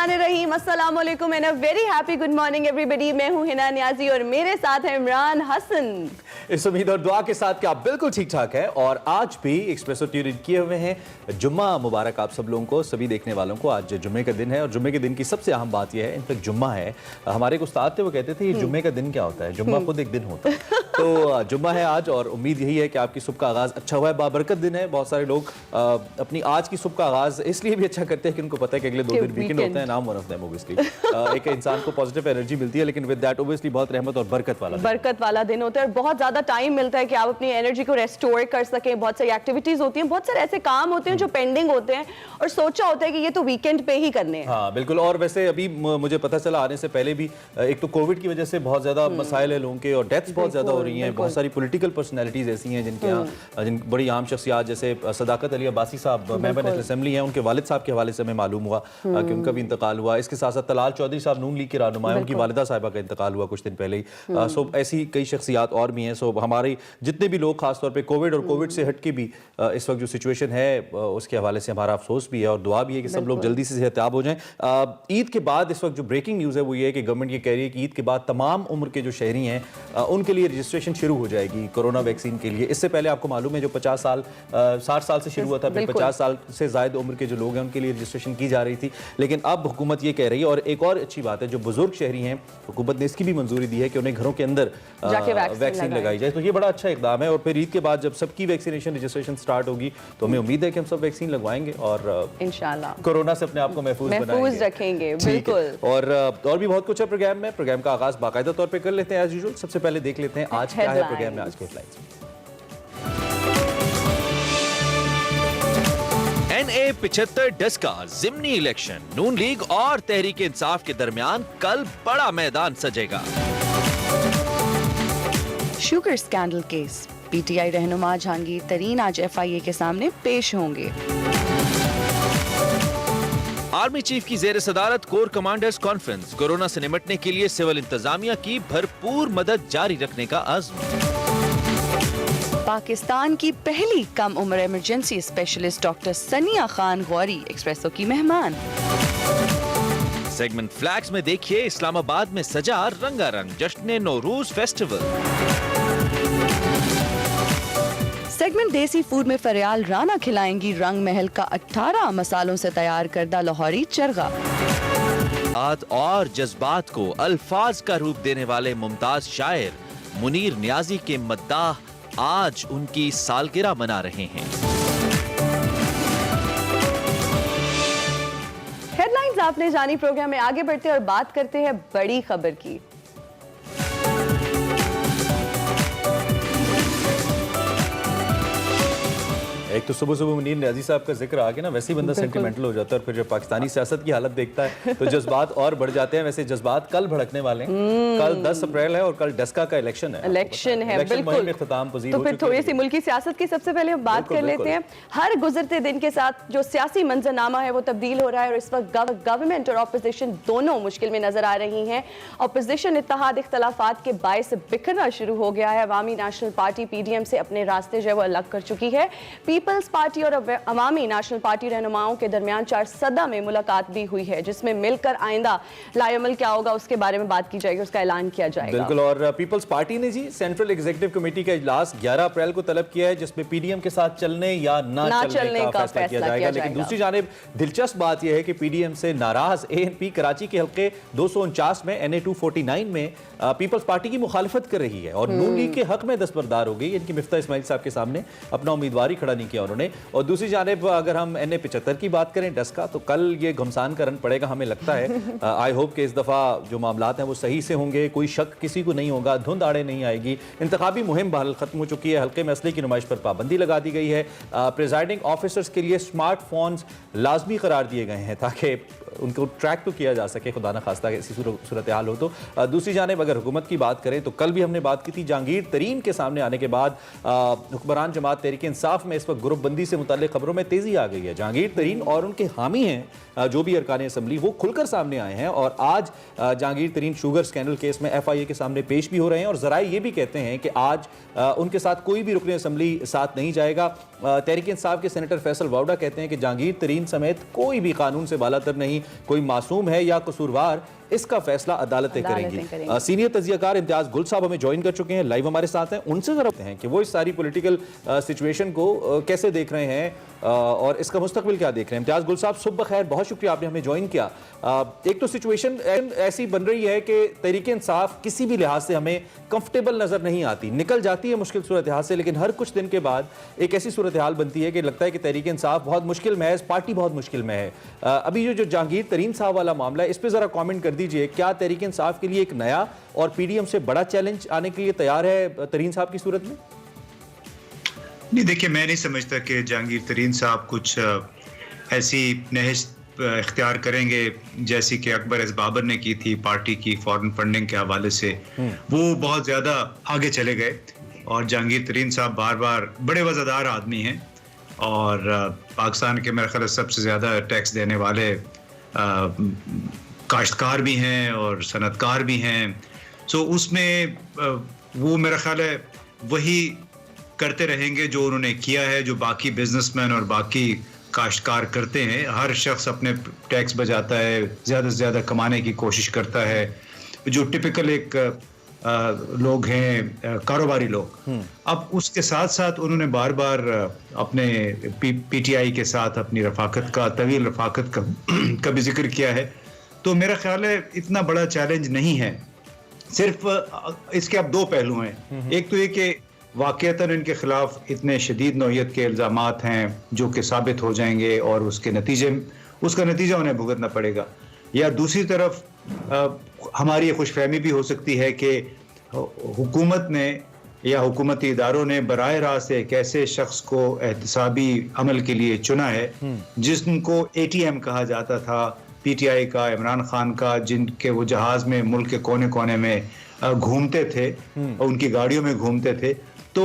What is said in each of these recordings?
बिस्मिल्लाहिर्रहमानिर्रहीम, अस्सलाम वालेकुम and a very happy good morning everybody. मैं हूं हिना नियाजी और मेरे साथ है इमरान हसन। इस उम्मीद और दुआ के साथ कि आप बिल्कुल ठीक ठाक हैं और आज भी एक्सप्रेसो ट्यून इन किए हुए हैं। जुम्मा मुबारक आप सब लोगों को, सभी देखने वालों को। आज जुम्मे का दिन है और जुम्मे के दिन की सबसे अहम बात यह है, इनफैक्ट जुम्मा है, हमारे एक उस्ताद थे वो कहते थे ये जुम्मे का दिन क्या होता है, जुम्मा खुद एक दिन होता है। तो जुम्मा है आज और उम्मीद यही है कि आपकी सुबह का आगाज़ अच्छा हुआ है, बाबरकत दिन है। बहुत सारे लोग अपनी आज की सुबह का आगाज़ इसलिए भी अच्छा करते हैं कि उनको पता है कि अगले 2 दिन वीकेंड होते हैं। नाम वन ऑफ देम ऑब्वियसली एक इंसान को पॉजिटिव एनर्जी मिलती है, लेकिन विद दैट ऑब्वियसली बहुत रहमत और बरकत वाला दिन होता है और बहुत ज़्यादा टाइम मिलता है कि आप अपनी एनर्जी को रेस्टोर कर सकें। बहुत सारी एक्टिविटीज़ होती हैं, बहुत सारे ऐसे काम होते हैं जो पेंडिंग होते हैं और सोचा होता है कि ये तो वीकेंड पे ही करने हैं। हाँ बिल्कुल। और वैसे अभी मुझे पता चला आने से पहले भी एक तो कोविड की वजह से बहुत ज़्यादा मसाइल है लोगों के और डेथ्स बहुत ज़्यादा हो रही हैं। बहुत सारी पॉलिटिकल पर्सनैलिटीज़ ऐसी हैं जिनके यहाँ जिन बड़ी आम शख्सियात जैसे सदाकत अली अब्बासी साहब मेंबर असेंबली हैं, उनके वालिद साहब के हवाले से हमें मालूम हुआ कि उनका भी इंतकाल हुआ। इसके साथ साथ तलाल चौधरी साहब नून लीग के रहनुमा हैं, उनकी वालिदा साहिबा का इंतकाल हुआ कुछ दिन पहले ही। सो ऐसी कई शख्सियात और भी हैं। सो हमारे जितने भी लोग खासतौर पर कोविड और कोविड से हट के भी इस वक्त जो सिचुएशन है उसके हवाले से हमारा अफसोस भी है और दुआ भी है कि सब लोग जल्दी से सेहतयाब हो जाएं। ईद के बाद इस वक्त जो ब्रेकिंग न्यूज़ है वो ये है कि गवर्नमेंट ये कह रही है कि ईद के बाद तमाम उम्र के जो शहरी हैं उनके लिए रजिस्ट्रेशन शुरू हो जाएगी कोरोना वैक्सीन के लिए। इससे पहले आपको मालूम है जो 50 साल 60 साल से शुरू हुआ था, फिर 50 साल से ज़्यादा उम्र के जो लोग हैं उनके लिए रजिस्ट्रेशन की जा रही थी, लेकिन अब हुकूमत ये कह रही है। और एक और अच्छी बात है, जो बुजुर्ग शहरी हैं हुकूमत ने इसकी भी मंजूरी दी है कि उन्हें घरों के अंदर वैक्सीन लगाई जाए। तो ये बड़ा अच्छा इकदाम है और फिर ईद के बाद जब सबकी वैक्सीनेशन रजिस्ट्रेशन स्टार्ट होगी तो हमें उम्मीद है कि हम सब वैक्सीन लगवाएंगे और इंशाल्लाह कोरोना से अपने आप को महफूज रखेंगे। बिल्कुल। और भी बहुत कुछ है प्रोग्राम में। प्रोग्राम का आगाज बाकायदा तौर पे कर लेते हैं एज यूजुअल। सबसे पहले देख लेते हैं आज क्या है प्रोग्राम में। आज के हेडलाइंस NA-75 डस्का जिमनी इलेक्शन, नून लीग और तहरीक इंसाफ के दरमियान कल बड़ा मैदान सजेगा। शुगर स्कैंडल केस, PTI रहनुमा जहांगीर तरीन आज FIA के सामने पेश होंगे। आर्मी चीफ की जेर सदारत कोर कमांडर्स कॉन्फ्रेंस, कोरोना से निपटने के लिए सिविल इंतजामिया की भरपूर मदद जारी रखने का अज़्म। पाकिस्तान की पहली कम उम्र इमरजेंसी स्पेशलिस्ट डॉक्टर सनिया खान गौरी एक्सप्रेसो की मेहमान। सेगमेंट फ्लैग्स में देखिए इस्लामाबाद में सजा रंगारंग जश्न नौरूज फेस्टिवल। सेगमेंट देसी फूड में फरियाल राना खिलाएंगी रंग महल का 18 मसालों से तैयार करदा लाहौरी चरगा। और जज्बात को अल्फाज का रूप देने वाले मुमताज शायर मुनीर नियाजी के मद्दाह आज उनकी सालगिरह मना रहे हैं। हेडलाइंस आपने जानी। प्रोग्राम में आगे बढ़ते हैं और बात करते हैं बड़ी खबर की। एक तो सुबह सुबह मुनीर नियाजी साहब का जिक्र आ गया ना, वैसे ही बंदा सेंटिमेंटल हो जाता है और फिर जब पाकिस्तानी सियासत की हालत देखता है तो जज्बात और बढ़ जाते हैं। वैसे जज्बात कल भड़कने वाले हैं। कल 10 अप्रैल है और कल डस्का का इलेक्शन है। बिल्कुल। तो फिर थोड़ी सी मुल्की सियासत की सबसे पहले हम बात कर लेते हैं। हर गुजरते दिन के साथ जो सियासी मंजरनामा है वो तब्दील हो रहा है और इस वक्त गवर्नमेंट और ऑपोजिशन दोनों मुश्किल में नजर आ रही हैं। ऑपोजिशन इत्तेहाद इख्तलाफात के बायस बिखरना शुरू हो गया है। अवामी नेशनल पार्टी PDM से अपने रास्ते जो है वो अलग कर चुकी है। पीपल्स पार्टी और अवामी नेशनल पार्टी रहनुमाओं के दरमियान 4 सदा में मुलाकात भी हुई है, जिसमें मिलकर आइंदा लाएमल क्या होगा उसके बारे में बात की जाएगी, उसका ऐलान किया जाएगा। बिल्कुल। और पीपल्स पार्टी ने जी सेंट्रल एग्जीक्यूटिव कमेटी का इजलास 11 अप्रैल को तलब किया है, जिसमें PDM के साथ चलने या ना चलने का फैसला किया जाएगा। लेकिन दूसरी जानिब दिलचस्प बात यह है कि PDM से नाराज ANP कराची के हल्के 249 में NA-249 में पीपल्स पार्टी की मुखालफत कर रही है और नून लीग के हक में दस्तबरदार हो गई। इनकी मिफ्ता इस्माइल साहब के सामने अपना उम्मीदवार ही खड़ा नहीं किया उन्होंने। और दूसरी जानिब अगर हम NA-75 की बात करें डस्का, तो कल ये घमसान का रन पड़ेगा हमें लगता है। आई होप कि इस दफ़ा जो मामलात हैं वो सही से होंगे, कोई शक किसी को नहीं होगा, धुंध आड़े नहीं आएगी। इंतखाबी मुहिम बहरहाल खत्म हो चुकी है। हल्के में असले की नुमाइश पर पाबंदी लगा दी गई है। प्रिजाइडिंग ऑफिसर्स के लिए स्मार्टफोन्स लाजमी करार दिए गए हैं ताकि उनको ट्रैक तो किया जा सके, खुदा न खास्ता ऐसी सूरत हाल हो तो। दूसरी जानिब अगर हुकूमत की बात करें तो कल भी हमने बात की थी जहांगीर तरीन के सामने आने के बाद हुक्मरान जमात तहरीक इंसाफ में इस वक्त ग्रुपबंदी से मुताल्लिक खबरों में तेजी आ गई है। जहांगीर तरीन और उनके हामी हैं जो भी अरकान असम्बली वो खुलकर सामने आए हैं और आज जहांगीर तरीन शुगर स्कैंडल केस में FIA के सामने पेश भी हो रहे हैं और जराए ये भी कहते हैं कि आज उनके साथ कोई भी रुकने असम्बली साथ नहीं जाएगा। तहरीक इंसाफ के सेनेटर फैसल वाउडा कहते हैं कि जहांगीर तरीन समेत कोई भी कानून से बालातर नहीं, कोई मासूम है या कसूरवार, इसका फैसला अदालतें करेंगी। सीनियर तजियाकार इम्तियाज गुल साहब हमें ज्वाइन कर चुके हैं, लाइव हमारे साथ हैं। उनसे जरा हैं कि वो इस सारी पॉलिटिकल सिचुएशन को कैसे देख रहे हैं और इसका मुस्तकबिल क्या देख रहे हैं। इम्तियाज गुल साहब सुबह खैर, बहुत शुक्रिया आपने हमें ज्वाइन किया। एक तो सिचुएशन ऐसी बन रही है कि तहरीक इंसाफ किसी भी लिहाज से हमें कंफर्टेबल नजर नहीं आती, निकल जाती है मुश्किल सूरत हाल से, लेकिन हर कुछ दिन के बाद एक ऐसी सूरत हाल बनती है कि लगता है कि तहरीक इंसाफ बहुत मुश्किल में है, पार्टी बहुत मुश्किल में है। अभी जो जहांगीर तरीन साहब वाला मामला है, इस पर जरा कॉमेंट कर दीजिए। क्या तहरीक इंसाफ के लिए एक नया और पीडीएम से बड़ा चैलेंज आने के लिए तैयार है तरीन साहब की सूरत में? नहीं, देखिए, मैं नहीं समझता कि जहांगीर तरीन साहब कुछ ऐसी नहज इख्तियार करेंगे जैसी कि अकबर एस बाबर ने की थी पार्टी की फॉरेन फंडिंग के हवाले से। वो बहुत ज़्यादा आगे चले गए और जहांगीर तरीन साहब बार बार बड़े वज़ादार आदमी हैं और पाकिस्तान के मेरे ख्याल सबसे ज़्यादा टैक्स देने वाले काश्तकार भी हैं और सनतकार भी हैं। सो उसमें वो मेरा ख्याल है वही करते रहेंगे जो उन्होंने किया है, जो बाकी बिजनेसमैन और बाकी काश्तकार करते हैं। हर शख्स अपने टैक्स बचाता है, ज़्यादा से ज़्यादा कमाने की कोशिश करता है, जो टिपिकल एक लोग हैं, कारोबारी लोग। अब उसके साथ साथ उन्होंने बार बार अपने पीटीआई के साथ अपनी रफाकत का, तवील रफाकत का भी जिक्र किया है। तो मेरा ख्याल है इतना बड़ा चैलेंज नहीं है। सिर्फ इसके अब दो पहलू हैं। एक तो ये कि वाक़ईतन इनके खिलाफ इतने शदीद नौयत के इल्ज़ामात हैं जो कि साबित हो जाएंगे और उसका नतीजा उन्हें भुगतना पड़ेगा, या दूसरी तरफ हमारी ये खुशफहमी भी हो सकती है कि हुकूमत ने या हुकूमती इदारों ने बराह रास्त एक ऐसे शख्स को एहतसाबी अमल के लिए चुना है जिनको ATM कहा जाता था, PTI का, इमरान खान का, जिनके वो जहाज़ में मुल्क के कोने कोने में घूमते थे और उनकी गाड़ियों में घूमते थे। तो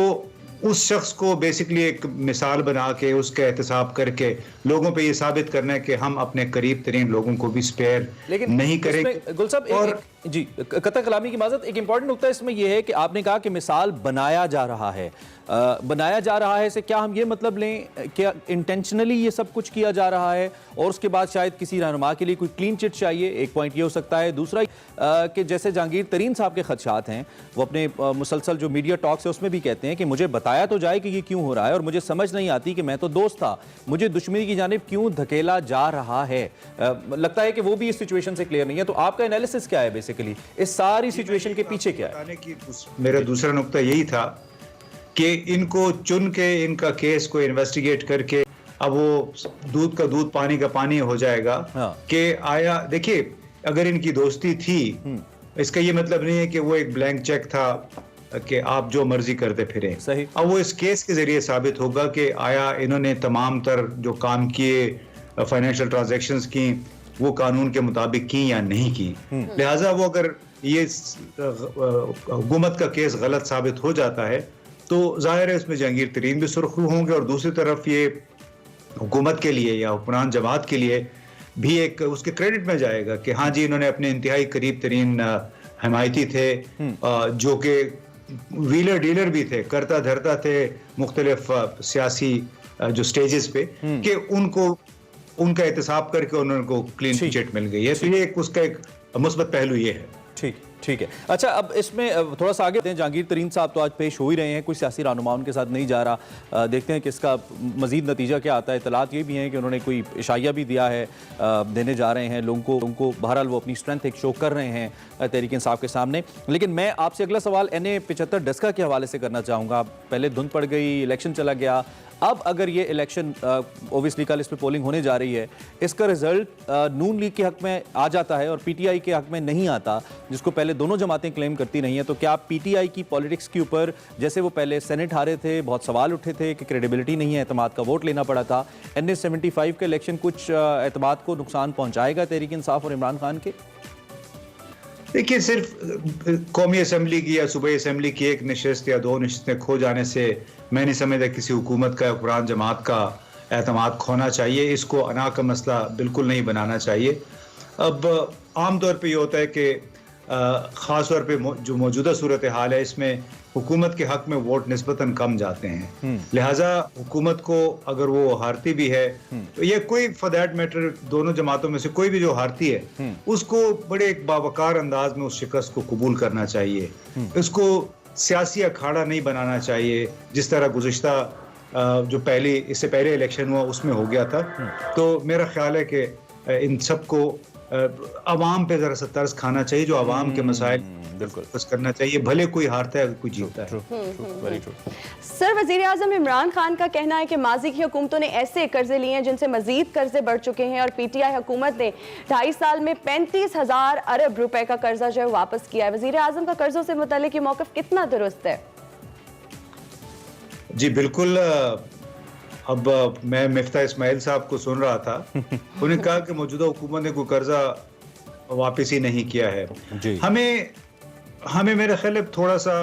उस शख्स को बेसिकली एक मिसाल बना के उसका एहतसाब करके लोगों पे ये साबित करना है कि हम अपने करीब तरीन लोगों को भी स्पेयर नहीं करेंगे। गुल साहब, और जी कतई कलामी की माजरत, एक इंपॉर्टेंट नुकता इसमें यह है कि आपने कहा कि मिसाल बनाया जा रहा है। बनाया जा रहा है से क्या हम ये मतलब लें कि इंटेंशनली ये सब कुछ किया जा रहा है और उसके बाद शायद किसी रहनुमा के लिए कोई क्लीन चिट चाहिए? एक पॉइंट ये हो सकता है। दूसरा कि जैसे जहांगीर तरीन साहब के खदशात हैं, वो अपने मुसलसल जो मीडिया टॉक्स है उसमें भी कहते हैं कि मुझे बताया तो जाए कि ये क्यों हो रहा है और मुझे समझ नहीं आती कि मैं तो दोस्त था, मुझे दुश्मनी की जानिब क्यों धकेला जा रहा है। लगता है कि वो भी इस सिचुएशन से क्लियर नहीं है। तो आपका एनालिसिस क्या है बेसिकली इस सारी सिचुएशन के पीछे क्या है? मेरा दूसरा नुकता यही था कि इनको चुन के इनका केस को इन्वेस्टिगेट करके अब वो दूध का दूध पानी का पानी हो जाएगा। कि आया, देखिए, अगर इनकी दोस्ती थी, इसका ये मतलब नहीं है कि वो एक ब्लैंक चेक था कि आप जो मर्जी करते फिरें। सही। अब वो इस केस के जरिए साबित होगा कि आया इन्होंने तमाम तर जो काम किए, फाइनेंशियल ट्रांजैक्शंस की, वो कानून के मुताबिक की या नहीं की। लिहाजा वो अगर ये हुकूमत का केस गलत साबित हो जाता है तो जाहिर है इसमें जहांगीर तरीन भी सुर्खरू होंगे और दूसरी तरफ ये हुकूमत के लिए या हुक्मरान जमात के लिए भी एक उसके क्रेडिट में जाएगा कि हाँ जी, इन्होंने अपने इंतहाई करीब तरीन हमायती थे जो कि व्हीलर डीलर भी थे, करता धरता थे मुख्तलिफ सियासी जो स्टेजेस पे, कि उनका एहतसाब करके उनको क्लीन चिट मिल गई है। तो ये उसका एक मुस्बत पहलू ये है। ठीक है। अच्छा, अब इसमें थोड़ा सा आगे जहांगीर तरीन साहब तो आज पेश हो ही रहे हैं, कोई सियासी रहनुमा उनके साथ नहीं जा रहा। देखते हैं कि इसका मजीद नतीजा क्या आता है। इतलात ये भी हैं कि उन्होंने कोई इशाया भी दिया है, देने जा रहे हैं लोगों को। बहरहाल वो अपनी स्ट्रेंथ एक शो कर रहे हैं तहरीक इंसाफ के सामने। लेकिन मैं आपसे अगला सवाल NA-75 डस्का के हवाले से करना चाहूँगा। पहले धुंध पड़ गई, इलेक्शन चला गया, अब अगर ये इलेक्शन ओबियसली कल इस पर पोलिंग होने जा रही है, इसका रिजल्ट नून लीग के हक में आ जाता है और PTI के हक में नहीं आता, जिसको पहले दोनों जमातें क्लेम करती नहीं है, तो क्या PTI की पॉलिटिक्स के ऊपर, जैसे वो पहले सेनेट हारे थे, बहुत सवाल उठे थे कि क्रेडिबिलिटी नहीं है, एतमाद का वोट लेना पड़ा था, NA-75 का इलेक्शन कुछ एतमाद को नुकसान पहुँचाएगा तहरीक इंसाफ और इमरान खान के? देखिए, सिर्फ कौमी असम्बली की या सूबाई असम्बली की एक नशस्त या दो नशस्तें खो जाने से मैं नहीं समझता किसी हुकूमत का, हुक्मरान जमात का एतमाद खोना चाहिए। इसको अना का मसला बिल्कुल नहीं बनाना चाहिए। अब आम तौर पे ये होता है कि ख़ास तौर पे जो मौजूदा सूरत हाल है इसमें हुकूमत के हक़ में वोट निस्बतन कम जाते हैं, लिहाजा हुकूमत को अगर वो हारती भी है तो ये कोई फॉर दैट मैटर दोनों जमातों में से कोई भी जो हारती है उसको बड़े एक बावकार अंदाज में उस शिकस्त को कबूल करना चाहिए, उसको सियासी अखाड़ा नहीं बनाना चाहिए जिस तरह गुज़िश्ता जो इससे पहले इलेक्शन हुआ उसमें हो गया था। तो मेरा ख्याल है कि इन सबको अवाम पे जरा सा तर्स खाना चाहिए, जो अवाम के मसाइल फोकस करना चाहिए, भले कोई हारता है कोई जीतता है। सर, वजीर आजम इमरान खान का कहना है कि माजी की हुकूमतों ने ऐसे कर्जे लिए हैं जिनसे मजीद कर्जे बढ़ चुके हैं और पीटीआई हुकूमत ने 2.5 साल में 35,000 अरब रुपए का कर्जा जो है वापस किया है। वजीर आजम का कर्जों से मुताल्लिक ये मौक़िफ़ कितना दुरुस्त है? जी बिल्कुल। अब मैं मिफ्ता इस्माइल साहब को सुन रहा था, उन्होंने कहा कि मौजूदा हुकूमत ने कोई कर्जा वापस ही नहीं किया है। हमें मेरा ख्याल है थोड़ा सा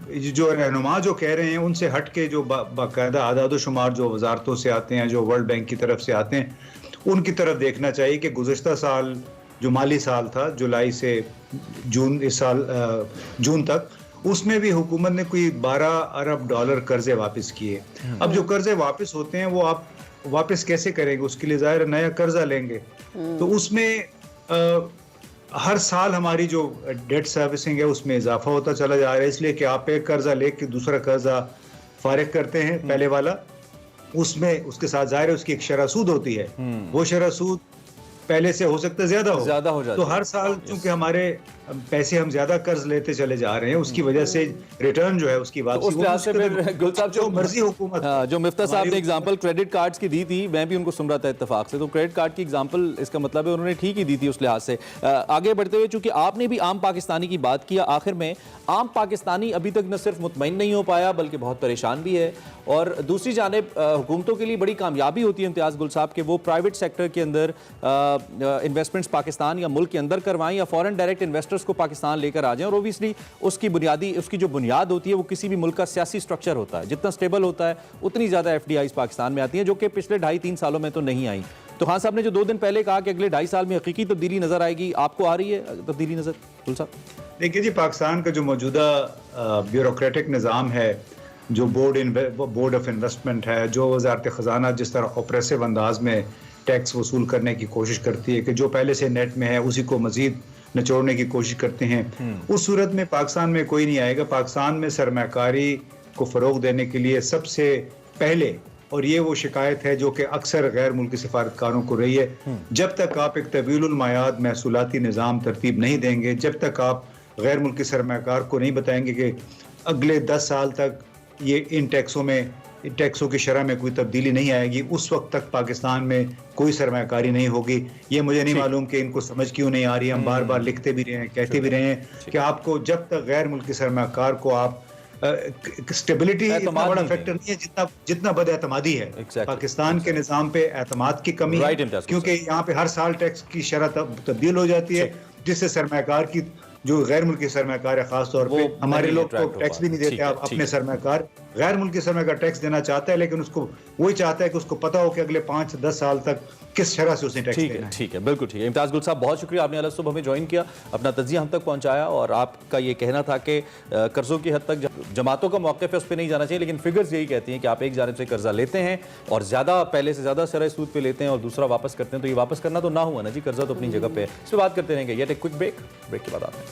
जो रहनुमा जो कह रहे हैं उनसे हट के जो बाकायदा आदाद शुमार जो वजारतों से आते हैं, जो वर्ल्ड बैंक की तरफ से आते हैं, उनकी तरफ देखना चाहिए कि गुज़िश्ता साल जो माली साल था जुलाई से जून, इस साल जून तक, उसमें भी हुकूमत ने कोई 12 अरब डॉलर कर्जे वापस किए। अब जो कर्जे वापस होते हैं वो आप वापस कैसे करेंगे? उसके लिए ज़ाहिर नया कर्जा लेंगे, तो उसमें हर साल हमारी जो डेट सर्विसिंग है उसमें इजाफा होता चला जा रहा है, इसलिए कि आप एक कर्जा लेके दूसरा कर्जा फारिग करते हैं पहले वाला, उसमें उसके साथ ज़ाहिर है उसकी एक शरह सूद होती है, वो शरह सूद पहले से हो सकता है ज्यादा हो जाता, तो हर साल चूंकि हमारे पैसे हम ज्यादा कर्ज लेते चले जा रहे हैं, उसकी वजह से रिटर्न जो है उसकी बात उस लिहाज से फिर गुल साहब जो मर्जी हुकूमत, जो मिफ्ता साहब ने एग्जांपल क्रेडिट कार्ड्स की दी थी, मैं भी उनको सुन रहा था इत्तेफाक से, तो क्रेडिट कार्ड की एग्जांपल इसका मतलब है उन्होंने ठीक ही दी थी उस लिहाज से। आगे बढ़ते हुए, चूंकि आपने भी आम पाकिस्तानी की बात किया, आखिर में आम पाकिस्तानी अभी तक न सिर्फ मुतमईन नहीं हो पाया बल्कि बहुत परेशान भी है, और दूसरी जानिब हुकूमतों के लिए बड़ी कामयाबी होती है इम्तियाज़ गुल साहब के वो प्राइवेट सेक्टर के अंदर इन्वेस्टमेंट्स पाकिस्तान या मुल्क के अंदर करवाएं या फॉरेन डायरेक्ट इन्वेस्टर्स को पाकिस्तान लेकर आ जाएं, और ओबियसली उसकी जो बुनियाद होती है वो किसी भी मुल्क का सियासी स्ट्रक्चर होता है, जितना स्टेबल होता है उतनी ज़्यादा FDIs पाकिस्तान में आती हैं, जो कि पिछले 2.5-3 सालों में तो नहीं आई। तो खान साहब ने जो 2 दिन पहले कहा कि अगले 2.5 साल में हकीकी तब्दीली नजर आएगी, आपको आ रही है तब्दीली नजर गुल साहब? देखिए जी, पाकिस्तान का जो मौजूदा ब्यूरोक्रेटिक निज़ाम है, जो बोर्ड ऑफ इन्वेस्टमेंट है, जो वजारत ख़जाना जिस तरह ऑपरेसिव अंदाज में टैक्स वसूल करने की कोशिश करती है कि जो पहले से नेट में है उसी को मजीद निचोड़ने की कोशिश करते हैं, उस सूरत में पाकिस्तान में कोई नहीं आएगा। पाकिस्तान में सरमाकारी को फ़रोग देने के लिए सबसे पहले, और ये वो शिकायत है जो कि अक्सर गैर मुल्की सिफारतकारों को रही है, जब तक आप एक तवीलुल मयाद महसूलाती निज़ाम तरतीब नहीं देंगे, जब तक आप गैर मुल्की सरमाकार को नहीं बताएंगे कि अगले 10 साल तक ये इन टैक्सों की शरह में कोई तब्दीली नहीं आएगी, उस वक्त तक पाकिस्तान में कोई सरमाकारी नहीं होगी। ये मुझे नहीं मालूम कि इनको समझ क्यों नहीं आ रही है। हम बार बार लिखते भी रहे हैं, कहते भी रहे हैं कि आपको जब तक गैर मुल्की सरमाकार को आप स्टेबिलिटी इतना बड़ा फैक्टर नहीं है जितना बदएतमादी है। पाकिस्तान के निज़ाम पे एतमाद की कमी है, क्योंकि यहाँ पे हर साल टैक्स की शरह तब्दील हो जाती है, जिससे सरमाकार की जो गैर मुल्की सरमाकार है, खास तौर पे हमारे लोग को टैक्स भी नहीं देते। आप अपने सरमाकार गैर मुल्की सरमाकार टैक्स देना चाहता है, लेकिन उसको वही चाहता है कि उसको पता हो कि अगले 5-10 साल तक किस शरह से उसने टैक्स देना है। ठीक है, बिल्कुल ठीक है। इम्तियाज़ गुल साहब, बहुत शुक्रिया, आपने अलग सुबह हमें ज्वाइन किया, अपना तजिया हम तक पहुंचाया, और आपका ये कहना था कि कर्जों की हद तक जमातों का मौक़िफ़ है उस पर नहीं जाना चाहिए, लेकिन फिगर्स यही कहती हैं कि आप एक जानिब से कर्जा लेते हैं और ज़्यादा पहले से ज़्यादा शरह सूद पे लेते हैं और दूसरा वापस करते हैं, तो ये वापस करना तो ना हुआ ना जी, कर्जा तो अपनी जगह पे है। इस पर बात करते रहेंगे। ये एक क्विक ब्रेक के बाद आते हैं।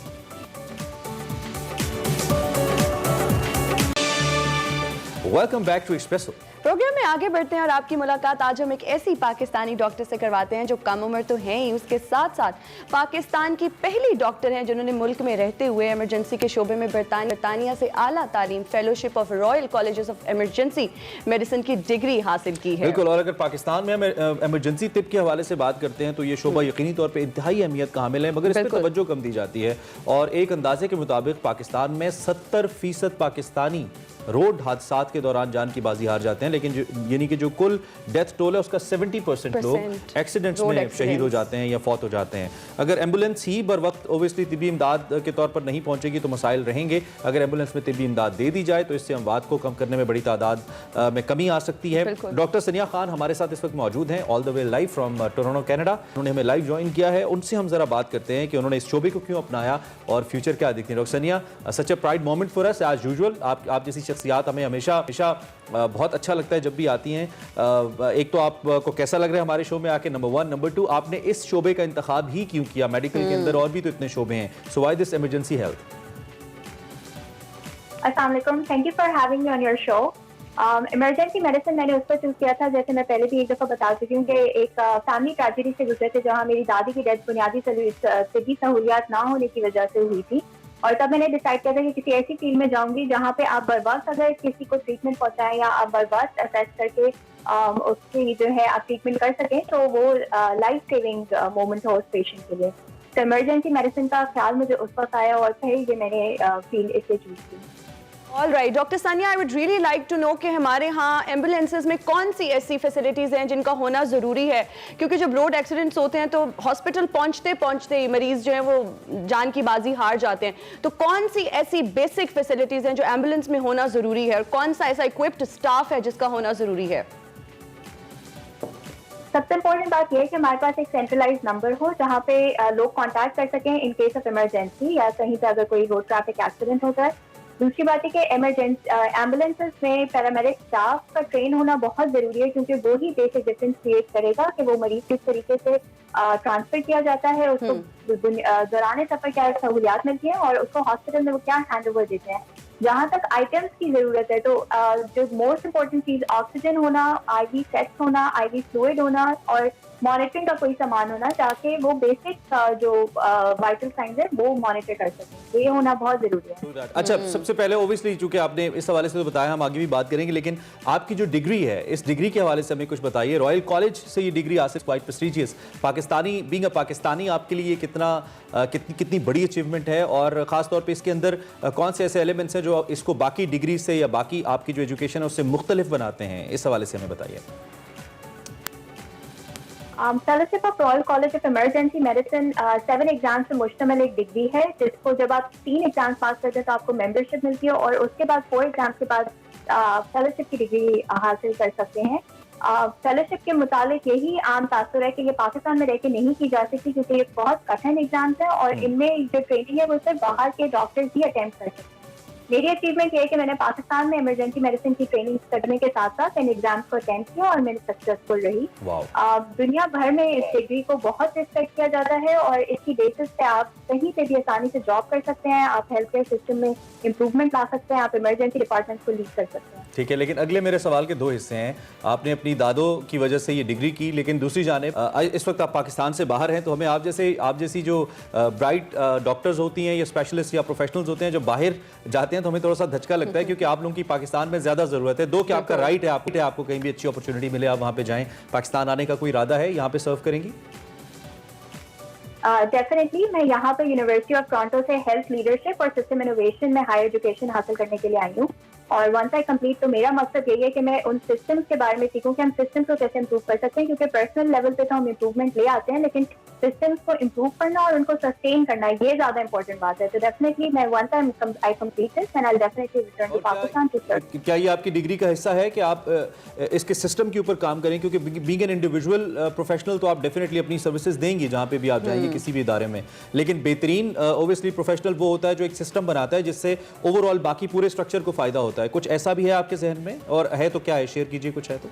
Welcome back to Expresso. Program में आगे बढ़ते हैं और आपकी मुलाकात आज हम एक ऐसी पाकिस्तानी डॉक्टर से करवाते हैं जो कम उम्र तो हैं ही, उसके साथ साथ पाकिस्तान की पहली डॉक्टर हैं जिन्होंने मुल्क में रहते हुए इमरजेंसी के शोबे में बरतानिया से आला तालीम fellowship of royal colleges of emergency medicine की डिग्री हासिल की है। बिल्कुल, और अगर पाकिस्तान में हम इमरजेंसी तिब के हवाले से बात करते हैं तो ये शोबा यकीनी तौर पर इंतहाई अहमियत का हामिल है, मगर इस पर तवज्जो कम दी जाती है। और एक अंदाजे के मुताबिक पाकिस्तान में 70% पाकिस्तानी रोड हादसात के दौरान जान की बाजी हार जाते हैं, लेकिन यानी कि जो कुल डेथ टोल है उसका 70% लोग एक्सीडेंट्स में शहीद हो जाते हैं या फौत हो जाते हैं। अगर एम्बुलेंस ही बर वक्त ओबियसली तिब्बी इमदाद के तौर पर नहीं पहुंचेगी तो मसाइल रहेंगे। अगर एम्बुलेंस में तिब्बी इमदाद दे दी जाए तो इससे अमवात को कम करने में बड़ी तादाद में कमी आ सकती है। डॉक्टर सनिया खान हमारे साथ इस वक्त मौजूद हैं, all the way live from Toronto Canada. उन्होंने हमें लाइव ज्वाइन किया है, उनसे हम जरा बात करते हैं कि उन्होंने इस शोबे को क्यों अपनाया और फ्यूचर क्या दिखती है। Doctor Sania, such a pride moment for us as usual. आप जैसी शख्सियात हमें हमेशा बहुत अच्छा लगता है जब भी आती हैं। एक तो आपको कैसा लग रहा है हमारे शो में आके, नंबर 1, नंबर 2 आपने इस शोबे का इंतखाब ही क्यों किया? मेडिकल के अंदर और भी तो इतने शोबे हैं, so why this emergency health? अस्सलाम वालेकुम, thank you for having me on your show. Emergency medicine मैंने उस पर चूज किया था, जैसे मैं पहले भी एक दफ़ा बता चुकी हूँ कि एक फैमिली ट्रेजेडी से गुजरे थे जहाँ मेरी दादी की डेथ बुनियादी तिब्बी सहूलियात ना होने की वजह से हुई थी। और तब मैंने डिसाइड किया था कि किसी ऐसी फील्ड में जाऊंगी जहाँ पे आप बर वक्त अगर किसी को ट्रीटमेंट पहुंचाएं या आप बर वक्त असेस करके उसकी जो है आप ट्रीटमेंट कर सकें तो वो लाइफ सेविंग मोमेंट हो उस पेशेंट के लिए। तो इमरजेंसी मेडिसिन का ख्याल मुझे उस वक्त आया और फिर ये मैंने फील्ड इसलिए चूज की। All right doctor Sania, I would really like to know कि हमारे यहाँ एम्बुलेंसेज में कौन सी ऐसी फैसिलिटीज़ हैं जिनका होना ज़रूरी है, क्योंकि जब रोड एक्सीडेंट्स होते हैं तो हॉस्पिटल पहुँचते पहुँचते ही मरीज़ जो हैं वो जान की बाजी हार जाते हैं। तो कौन सी ऐसी बेसिक फैसिलिटीज़ हैं जो एम्बुलेंस में होना ज़रूरी है और कौन सा ऐसा इक्विप्ड स्टाफ है जिसका होना ज़रूरी है? सबसे इम्पोर्टेंट बात यह है कि हमारे पास एक सेंट्रलाइज्ड नंबर हो जहाँ पे लोग कांटेक्ट कर सकें इन केस ऑफ इमरजेंसी या कहीं पे अगर कोई रोड ट्रैफिक एक्सीडेंट होता है। दूसरी बात है कि एम्बुलेंसेस में पैरामेडिक स्टाफ का ट्रेन होना बहुत जरूरी है, क्योंकि वो ही बेसिक डिफरेंस क्रिएट करेगा कि वो मरीज किस तरीके से ट्रांसफर किया जाता है, उसको दौरान सफर क्या सहूलियात मिलती है और उसको हॉस्पिटल में वो क्या हैंड ओवर देते हैं। जहाँ तक आइटम्स की जरूरत है तो जो मोस्ट इम्पोर्टेंट चीज ऑक्सीजन होना, आईवी सेट्स होना, आईवी फ्लूइड होना और मॉनिटरिंग का कोई सामान होना ताकि वो बेसिक जो वाइटल साइंस है वो मॉनिटर कर सकें। ये होना बहुत जरूरी है। अच्छा, सबसे पहले ओबियसली चूंकि आपने इस हवाले से तो बताया, हम आगे भी बात करेंगे, लेकिन आपकी जो डिग्री है इस डिग्री के हवाले से हमें कुछ बताइए। रॉयल कॉलेज से ये डिग्री हासिल, quite prestigious, Pakistani being a Pakistani आपके लिए कितनी बड़ी अचीवमेंट है और खास तौर पे इसके अंदर कौन से ऐसे एलिमेंट्स हैं जो इसको बाकी डिग्री से या बाकी आपकी जो एजुकेशन है उससे मुख्तलिफ बनाते हैं? इस हवाले से हमें बताइए। Fellowship of royal college of emergency medicine 7 exam से मुश्तमिल एक डिग्री है, जिसको जब आप 3 एग्जाम पास करते हैं तो आपको मेंबरशिप मिलती है और उसके बाद 4 एग्जाम के बाद फेलोशिप की डिग्री हासिल कर सकते हैं। फेलोशिप के मुतालिक यही आम तासुर है कि ये पाकिस्तान में रह के नहीं की जा सकती, क्योंकि ये बहुत कठिन एग्जाम्स है और इनमें जो ट्रेनिंग है वो सिर्फ बाहर के डॉक्टर्स ही अटेम्प्ट कर सकते हैं। मेरी अचीवमेंट ये है कि मैंने पाकिस्तान में इमरजेंसी मेडिसिन की ट्रेनिंग करने के साथ साथ इन एग्जाम्स को अटेम्प्ट किया और मैंने सक्सेसफुल रही। दुनिया भर में इस डिग्री को बहुत रिस्पेक्ट किया जाता है और इसकी बेसिस पे आप कहीं पे भी आसानी से जॉब कर सकते हैं, आप हेल्थ केयर सिस्टम में इंप्रूवमेंट ला सकते हैं, आप इमरजेंसी डिपार्टमेंट को लीड कर सकते हैं। ठीक है, लेकिन अगले मेरे सवाल के 2 हिस्से हैं। आपने अपनी दादों की वजह से ये डिग्री की, लेकिन दूसरी जानिब इस वक्त आप पाकिस्तान से बाहर हैं, तो हमें आप जैसी जो ब्राइट डॉक्टर्स होती हैं या स्पेशलिस्ट या प्रोफेशनल्स होते हैं जो बाहर जाते हैं तो हमें थोड़ा सा धचका लगता है, क्योंकि आप लोगों की पाकिस्तान में ज्यादा जरूरत है। दो कि आपका राइट है, आपको कहीं भी अच्छी अपॉर्चुनिटी मिले आप वहां पे जाएं। पाकिस्तान आने का कोई इरादा है? यहाँ पे सर्व करेंगी? डेफिनेटली मैं यहाँ पर यूनिवर्सिटी ऑफ टोरंटो से हेल्थ लीडरशिप और सिस्टम इनोवेशन में हायर एजुकेशन हासिल करने के लिए आई हूँ और वंस आई कंप्लीट तो मेरा मकसद यही है कि मैं उन सिस्टम्स के बारे में सीखूं कि हम सिस्टम्स को कैसे इंप्रूव कर सकते हैं, क्योंकि पर्सनल लेवल पे तो हम इंप्रूवमेंट ले आते हैं लेकिन सिस्टम्स को इंप्रूव करना और उनको सस्टेन करना ये ज्यादा इंपॉर्टेंट बात है। तो डेफिनेटली मैं once I complete this and I will definitely return to Pakistan to serve. क्या ये आपकी डिग्री का हिस्सा है कि आप इसके सिस्टम के ऊपर काम करें, क्योंकि बीइंग एन इंडिविजुअल प्रोफेशनल तो आप डेफिनेटली अपनी सर्विसेज देंगे जहां पे भी आप जाएंगे किसी भी इदारे में, लेकिन बेहतरीन ऑब्वियसली प्रोफेशनल वो होता है जो एक सिस्टम बनाता है जिससे ओवरऑल बाकी पूरे स्ट्रक्चर को फायदा होता है। कुछ ऐसा भी है आपके जहन में, और है तो क्या है, शेयर कीजिए कुछ है तो।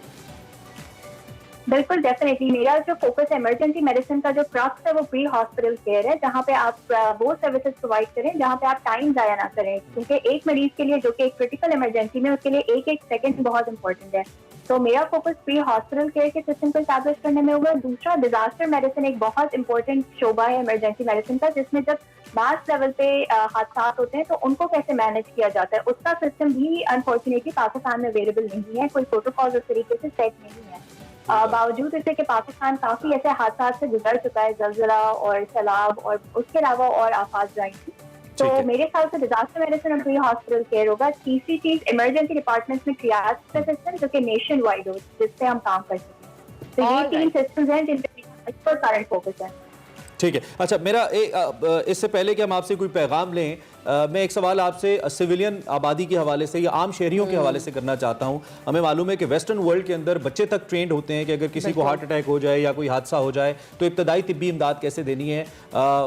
बिल्कुल डेफिनेटली मेरा जो फोकस है इमरजेंसी मेडिसिन का जो क्रक्स है वो प्री हॉस्पिटल केयर है, जहाँ पे आप वो सर्विसेज प्रोवाइड करें जहाँ पे आप टाइम जाया ना करें, क्योंकि एक मरीज के लिए जो कि एक क्रिटिकल इमरजेंसी में उसके लिए एक एक सेकंड बहुत इंपॉर्टेंट है। तो मेरा फोकस प्री हॉस्पिटल केयर के सिस्टम को एस्टैब्लिश करने में होगा। दूसरा डिजास्टर मेडिसिन एक बहुत इंपॉर्टेंट शोबा है इमरजेंसी मेडिसिन का, जिसमें जब मास लेवल पे हादसा होते हैं तो उनको कैसे मैनेज किया जाता है उसका सिस्टम भी अनफॉर्चुनेटली पाकिस्तान में अवेलेबल नहीं है, कोई प्रोटोकॉल उस तरीके से सेट नहीं है। बावजूद इससे कि पाकिस्तान काफी ऐसे हादसा से गुजर चुका है, जलजला और सैलाब और उसके अलावा और आफात आई थी, ठीक है। तो मेरे ख्याल से डिजास्टर मेडिसिन और प्री हॉस्पिटल केयर होगा। तीसरी चीज इमरजेंसी डिपार्टमेंट्स में ट्रियाज सिस्टम जो कि नेशन वाइड हो, जिससे हम काम कर सकें। तो ये All 3 right. सिस्टम्स हैं जिन पर करंट फोकस है। ठीक है। अच्छा, मेरा इससे पहले कि हम आपसे कोई पैगाम लें, मैं एक सवाल आपसे सिविलियन आबादी के हवाले से या आम शहरियों के हवाले से करना चाहता हूं। हमें मालूम है कि वेस्टर्न वर्ल्ड के अंदर बच्चे तक ट्रेंड होते हैं कि अगर किसी को हार्ट अटैक हो जाए या कोई हादसा हो जाए तो इब्तदाई तिब्बी इमदाद कैसे देनी है।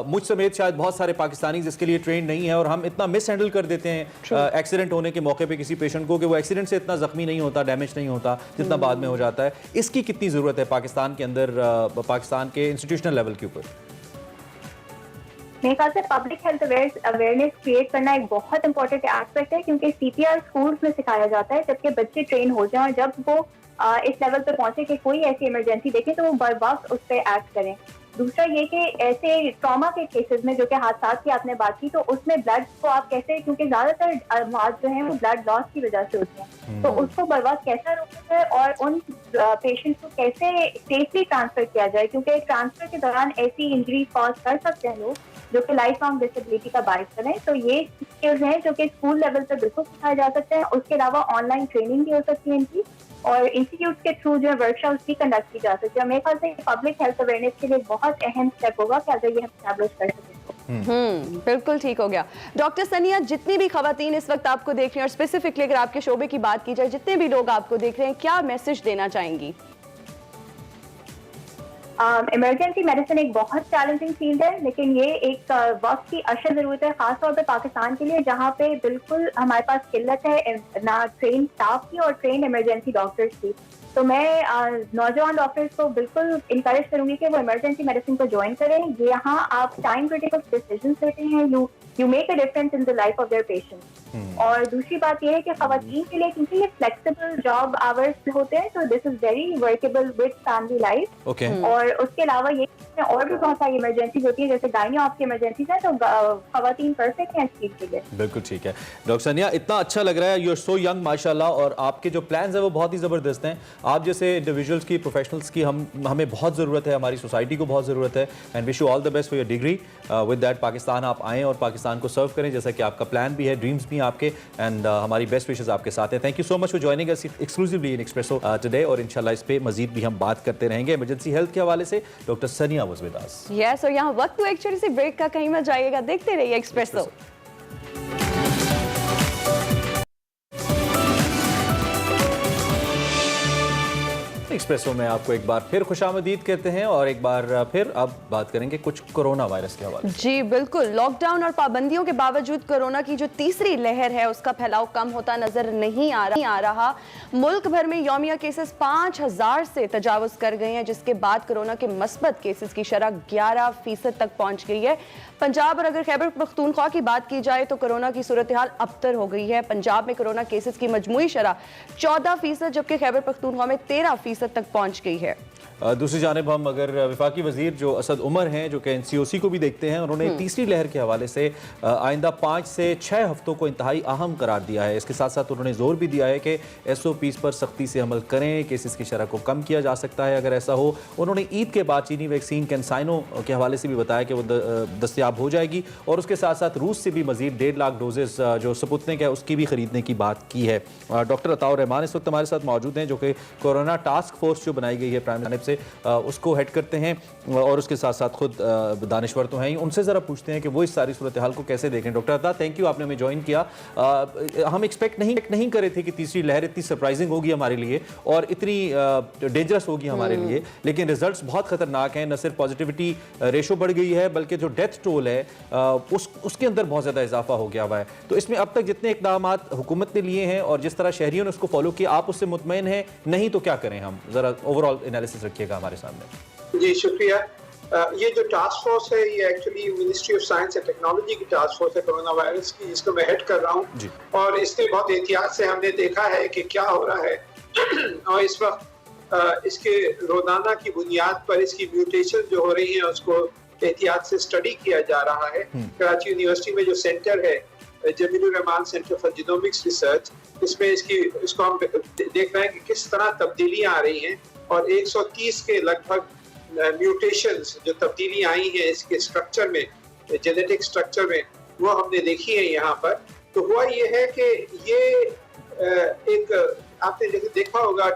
मुझ समेत शायद बहुत सारे पाकिस्तानी जिसके लिए ट्रेंड नहीं है, और हम इतना मिस हैंडल कर देते हैं एक्सीडेंट होने के मौके पर किसी पेशेंट को कि वो एक्सीडेंट से इतना जख्मी नहीं होता, डैमेज नहीं होता जितना बाद में हो जाता है। इसकी कितनी ज़रूरत है पाकिस्तान के अंदर, पाकिस्तान के इंस्टीट्यूशनल लेवल के ऊपर? मेरे ख्याल से पब्लिक हेल्थ अवेयरनेस क्रिएट करना एक बहुत इंपॉर्टेंट एस्पेक्ट है, क्योंकि सीपीआर स्कूल्स में सिखाया जाता है जबकि बच्चे ट्रेन हो जाएं और जब वो इस लेवल पर पहुंचे कि कोई ऐसी इमरजेंसी देखें तो वो बर वक्त उस पर एक्ट करें। दूसरा ये कि ऐसे ट्रॉमा के केसेस में जो कि हादसा की आपने बात की, तो उसमें ब्लड को आप कैसे, क्योंकि ज्यादातर मौत जो है वो ब्लड लॉस की वजह से होती है, तो उसको बर वक्त कैसा रोकना है और उन पेशेंट को कैसे सेफली ट्रांसफर किया जाए, क्योंकि ट्रांसफर के दौरान ऐसी इंजरी कॉज कर सकते हैं लोग जो कि लाइफ लॉन्ग डिसेबिलिटी का बाइस करें। तो ये स्किल्स हैं जो कि स्कूल लेवल पर बिल्कुल सिखाए जा सकते हैं। उसके अलावा ऑनलाइन ट्रेनिंग भी हो सकती है इनकी, और इंस्टीट्यूट के थ्रू जो वर्कशॉप्स भी कंडक्ट की जा सकती है। मेरे ख्याल से पब्लिक हेल्थ अवेयरनेस के लिए बहुत अहम स्टेप होगा कि अगर ये हम एस्टैब्लिश कर सकें। बिल्कुल ठीक हो गया। डॉक्टर सनिया, जितनी भी खवातीन इस वक्त आपको देख रही हैं और स्पेसिफिकली अगर आपके शोबे की बात की जाए, जितने भी लोग आपको देख रहे हैं, क्या मैसेज देना चाहेंगी? इमरजेंसी मेडिसिन एक बहुत चैलेंजिंग फील्ड है, लेकिन ये एक वक्त की अशद जरूरत है, खासतौर पे पाकिस्तान के लिए जहाँ पे बिल्कुल हमारे पास किल्लत है ना ट्रेन स्टाफ की और ट्रेन इमरजेंसी डॉक्टर्स की। तो मैं नौजवान डॉक्टर्स को बिल्कुल इंकरेज करूंगी कि वो इमरजेंसी मेडिसिन को ज्वाइन करें। ये यहाँ आप टाइम क्रिटिकल डिसीजंस लेते हैं, you make a difference in the life of their patients. और दूसरी बात यह है कि खवातीन के लिए क्योंकि ये फ्लेक्सिबल जॉब आवर्स होते हैं, तो this is very workable with family life. और उसके अलावा ये और भी बहुत सारी इमरजेंसीज होती है, जैसे गायनी आपकी इमरजेंसीज है, तो खवातीन परफेक्ट हैं इस चीज के लिए। बिल्कुल ठीक है। डॉक्टर सनिया, इतना अच्छा लग रहा है, यू आर सो यंग माशाल्लाह, और आपके जो प्लान्स हैं वो बहुत ही ज़बरदस्त हैं। आप जैसे इंडिविजुअल्स की, प्रोफेशनल्स की हमें बहुत ज़रूरत है, हमारी सोसाइटी को बहुत ज़रूरत है। And wish you all the best for your degree. With that Pakistan आप आएँ और पाकिस्तान को सर्व करें, जैसा कि आपका प्लान भी है, ड्रीम्स भी हैं आपके, एंड हमारी बेस्ट विशेस आपके साथ हैं। Thank you so much for joining us exclusively in espresso today, और इंशाल्लाह इस पे मजीद भी हम बात करते रहेंगे इमरजेंसी हेल्थ के हवाले से। डॉक्टर सनिया वाज विद अस। यस, और यहाँ वक्त तो एक छोटी सी ब्रेक का, कहीं मत जाइएगा, देखते रहिए एक्सप्रेसो। एक्सप्रेसो में आपको एक बार फिर खुशामदीद कहते हैं, और एक बार फिर अब बात करेंगे कुछ कोरोना वायरस के हवाले। जी बिल्कुल, लॉकडाउन और पाबंदियों के बावजूद कोरोना की जो तीसरी लहर है उसका फैलाव कम होता नजर नहीं आ रहा। मुल्क भर में यौमिया केसेस 5000 से तजावुज कर गए हैं, जिसके बाद कोरोना के मस्बत केसेस की शरह 11% तक पहुंच गई है। पंजाब और अगर खैबर पख्तूनख्वा की बात की जाए तो कोरोना की सूरत हाल अबतर हो गई है। पंजाब में कोरोना केसेस की मजमूई शरह 14%, जबकि खैबर पख्तूनख्वा में 13% तक पहुंच गई है। दूसरी जानिब हम अगर वफाकी वजीर जो असद उमर हैं, जो कि NCOC को भी देखते हैं, उन्होंने तीसरी लहर के हवाले से आइंदा 5 से 6 हफ्तों को इंतहाई अहम करार दिया है। इसके साथ साथ उन्होंने जोर भी दिया है कि SOPs पर सख्ती से अमल करें, केसेस की शरह को कम किया जा सकता है अगर ऐसा हो। उन्होंने ईद के बाद चीनी वैक्सीन कैंसाइनो के हवाले से भी बताया कि वो दस्तयाब हो जाएगी, और उसके साथ साथ रूस से भी मजीद 1.5 लाख डोजेस जो स्पुतनिक है उसकी भी खरीदने की बात की है। डॉक्टर अताउर रहमान इस वक्त हमारे साथ मौजूद हैं, जो कि कोरोना टास्क फोर्स जो बनाई गई है प्राइम मिनिस्टर से उसको हेड करते हैं, और उसके साथ साथ खुद दानिश्वर तो हैं ही। उनसे ज़रा पूछते हैं कि वो इस सारी सूरत हाल को कैसे देखें। डॉक्टर अता, थैंक यू, आपने हमें ज्वाइन किया। हम एक्सपेक्ट नहीं करे थे कि तीसरी लहर इतनी सरप्राइजिंग होगी हमारे लिए और इतनी डेंजरस होगी हमारे लिए, लेकिन रिजल्ट्स बहुत खतरनाक हैं। न सिर्फ पॉजिटिविटी रेशो बढ़ गई है, बल्कि जो डेथ टोल है उसके अंदर बहुत ज़्यादा इजाफा हो गया हुआ है। तो इसमें अब तक जितने इकदाम हुकूमत ने लिए हैं और जिस तरह शहरियों ने उसको फॉलो किया, आप उससे मुतमईन हैं? नहीं तो क्या करें हम? ज़रा ओवरऑल एनालिसिस रखिएगा हमारे सामने। जी शुक्रिया। ये जो टास्क फोर्स है ये actually ministry of science and technology की टास्क फोर्स है कोरोना वायरस की, जिसको मैं हेड कर रहा हूँ, और इससे बहुत एहतियात से हमने देखा है कि क्या हो रहा है। और इस वक्त इसके रोजाना की बुनियाद पर इसकी म्यूटेशन जो हो रही है उसको एहतियात से स्टडी किया जा रहा है। कराची यूनिवर्सिटी में जो सेंटर है, Jamilur Rahman Centre for Genomics Research, इसमें इसको हम देख रहे हैं कि किस तरह तब्दीलियां आ रही हैं, और 130 के लगभग म्यूटेशंस जो तब्दीली आई हैं इसके स्ट्रक्चर में, जेनेटिक स्ट्रक्चर में, वो हमने देखी है यहाँ पर। तो हुआ ये है कि ये एक आपने जैसे देखा होगा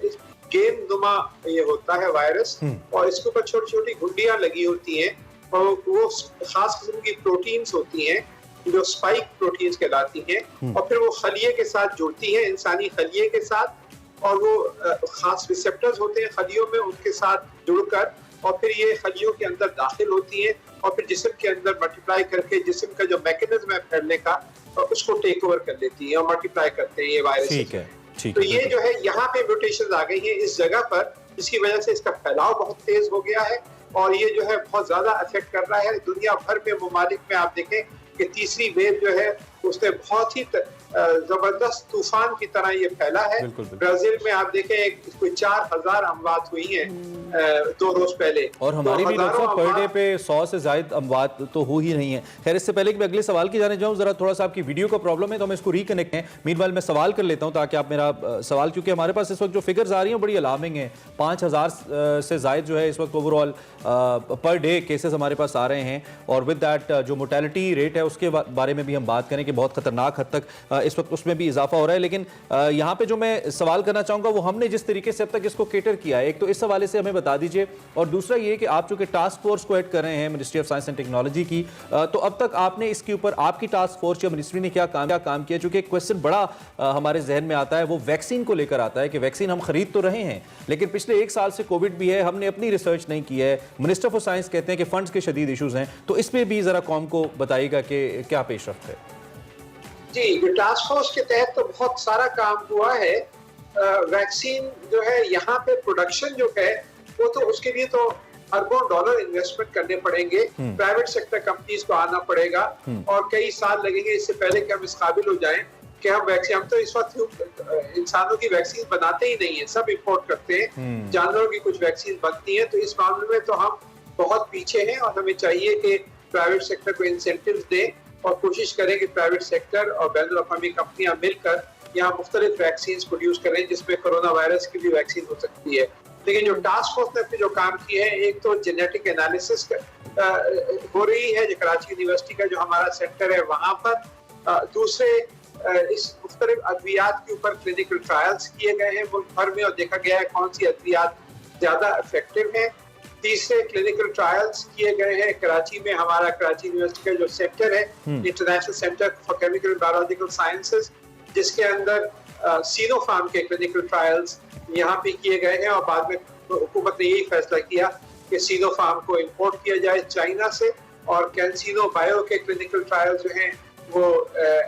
इस गेम नुमा ये होता है वायरस, और इसके ऊपर छोटी छोटी घुंडियां लगी होती हैं और वो खास किस्म की प्रोटीन्स होती हैं जो स्पाइक प्रोटीन्स कहलाती हैं, और फिर वो खलिए के साथ जुड़ती हैं, इंसानी खलिए के साथ, और वो खास रिसेप्टर्स होते हैं खलियों में, उनके साथ जुड़कर और फिर ये खलियों के अंदर दाखिल होती हैं और फिर जिस्म के अंदर मल्टीप्लाई करके जिस्म का जो मैकेनिज्म है फैलने का उसको टेक ओवर कर लेती है और मल्टीप्लाई करते हैं ये वायरस। ठीक है, ठीक तो है, ये जो है यहाँ पे म्यूटेशन आ गई है इस जगह पर, जिसकी वजह से इसका फैलाव बहुत तेज हो गया है और ये जो है बहुत ज्यादा अफेक्ट कर रहा है दुनिया भर में। ममालिक में आप देखें कि तीसरी वेव जो है उसने बहुत ही जबरदस्त तूफान की तरह ये फैला है। ब्राजील में आप देखें कोई 4000 अमवात हुई हैं 2 रोज पहले, और हमारी भी पर डे पे 100 से ज्यादा अमवात तो हो ही नहीं है। खैर, इससे पहले कि मैं अगले सवाल की जाने जाऊं, जरा थोड़ा सा आपकी वीडियो का प्रॉब्लम है तो हम इसको रिकनेक्ट हैं। मीनवाइल मैं सवाल कर लेता हूं ताकि आप मेरा सवाल, क्योंकि हमारे पास इस वक्त जो फिगर्स आ रही हैं बड़ी अलार्मिंग है। 5000 से ज्यादा जो है इस वक्त ओवरऑल पर डे केसेस हमारे पास आ रहे हैं, और विद दैट जो मोर्टेलिटी रेट है उसके बारे में भी हम बात करें कि बहुत खतरनाक हद तक इस वक्त उसमें भी इजाफा हो रहा है। लेकिन यहाँ पे जो मैं सवाल करना चाहूंगा वो हमने जिस तरीके से अब तक इसको केटर किया है, एक तो इस हवाले से हमें बता दीजिए, और दूसरा ये कि आप चूंकि टास्क फोर्स को हेड कर रहे हैं ministry of science and technology की, तो अब तक आपने इसके ऊपर आपकी टास्क फोर्स या मिनिस्ट्री ने क्या काम किया? चूंकि एक क्वेश्चन बड़ा हमारे जहन में आता है, वो वैक्सीन को लेकर आता है कि वैक्सीन हम खरीद तो रहे हैं लेकिन पिछले 1 साल से कोविड भी है, हमने अपनी रिसर्च नहीं की है। मिनिस्टर फॉर साइंस कहते हैं कि फंड्स के शदीद इशूज हैं, तो इस पर भी जरा कौम को बताइएगा कि क्या पेशरफ्त है। जी, टास्क फोर्स के तहत तो बहुत सारा काम हुआ है। वैक्सीन जो है यहाँ पे प्रोडक्शन जो है वो तो उसके लिए तो अरबों डॉलर इन्वेस्टमेंट करने पड़ेंगे, प्राइवेट सेक्टर कंपनीज को आना पड़ेगा और कई साल लगेंगे इससे पहले कि हम इस काबिल हो जाएं कि हम वैक्सीन, हम तो इस वक्त इंसानों की वैक्सीन बनाते ही नहीं है, सब इंपोर्ट करते हैं। जानवरों की कुछ वैक्सीन बनती है, तो इस मामले में तो हम बहुत पीछे हैं और हमें चाहिए कि प्राइवेट सेक्टर को इंसेंटिव्स दें और कोशिश करें कि प्राइवेट सेक्टर और बैनुल अक़वामी कंपनियां मिलकर यहाँ मुख्तलिफ वैक्सीन प्रोड्यूस करें जिसमें कोरोना वायरस की भी वैक्सीन हो सकती है। लेकिन जो टास्क फोर्स ने जो काम किया है, एक तो जेनेटिक एनालिसिस हो रही है जो कराची यूनिवर्सिटी का जो हमारा सेंटर है वहाँ पर, दूसरे इस मुख्तलिफ अद्वियात के ऊपर क्लिनिकल ट्रायल्स किए गए हैं मुल्क भर में और देखा गया है कौन सी अद्वियात ज्यादा इफेक्टिव है। तीसरे क्लिनिकल ट्रायल्स किए गए हैं कराची में, हमारा कराची यूनिवर्सिटी का जो सेंटर है international centre for chemical and biological sciences, जिसके अंदर सीनोफार्म के क्लिनिकल ट्रायल्स यहाँ पे किए गए हैं और बाद में हुकूमत ने यही फैसला किया कि सीनोफार्म को इंपोर्ट किया जाए चाइना से, और कैंसिनो बायो के क्लिनिकल ट्रायल्स जो हैं वो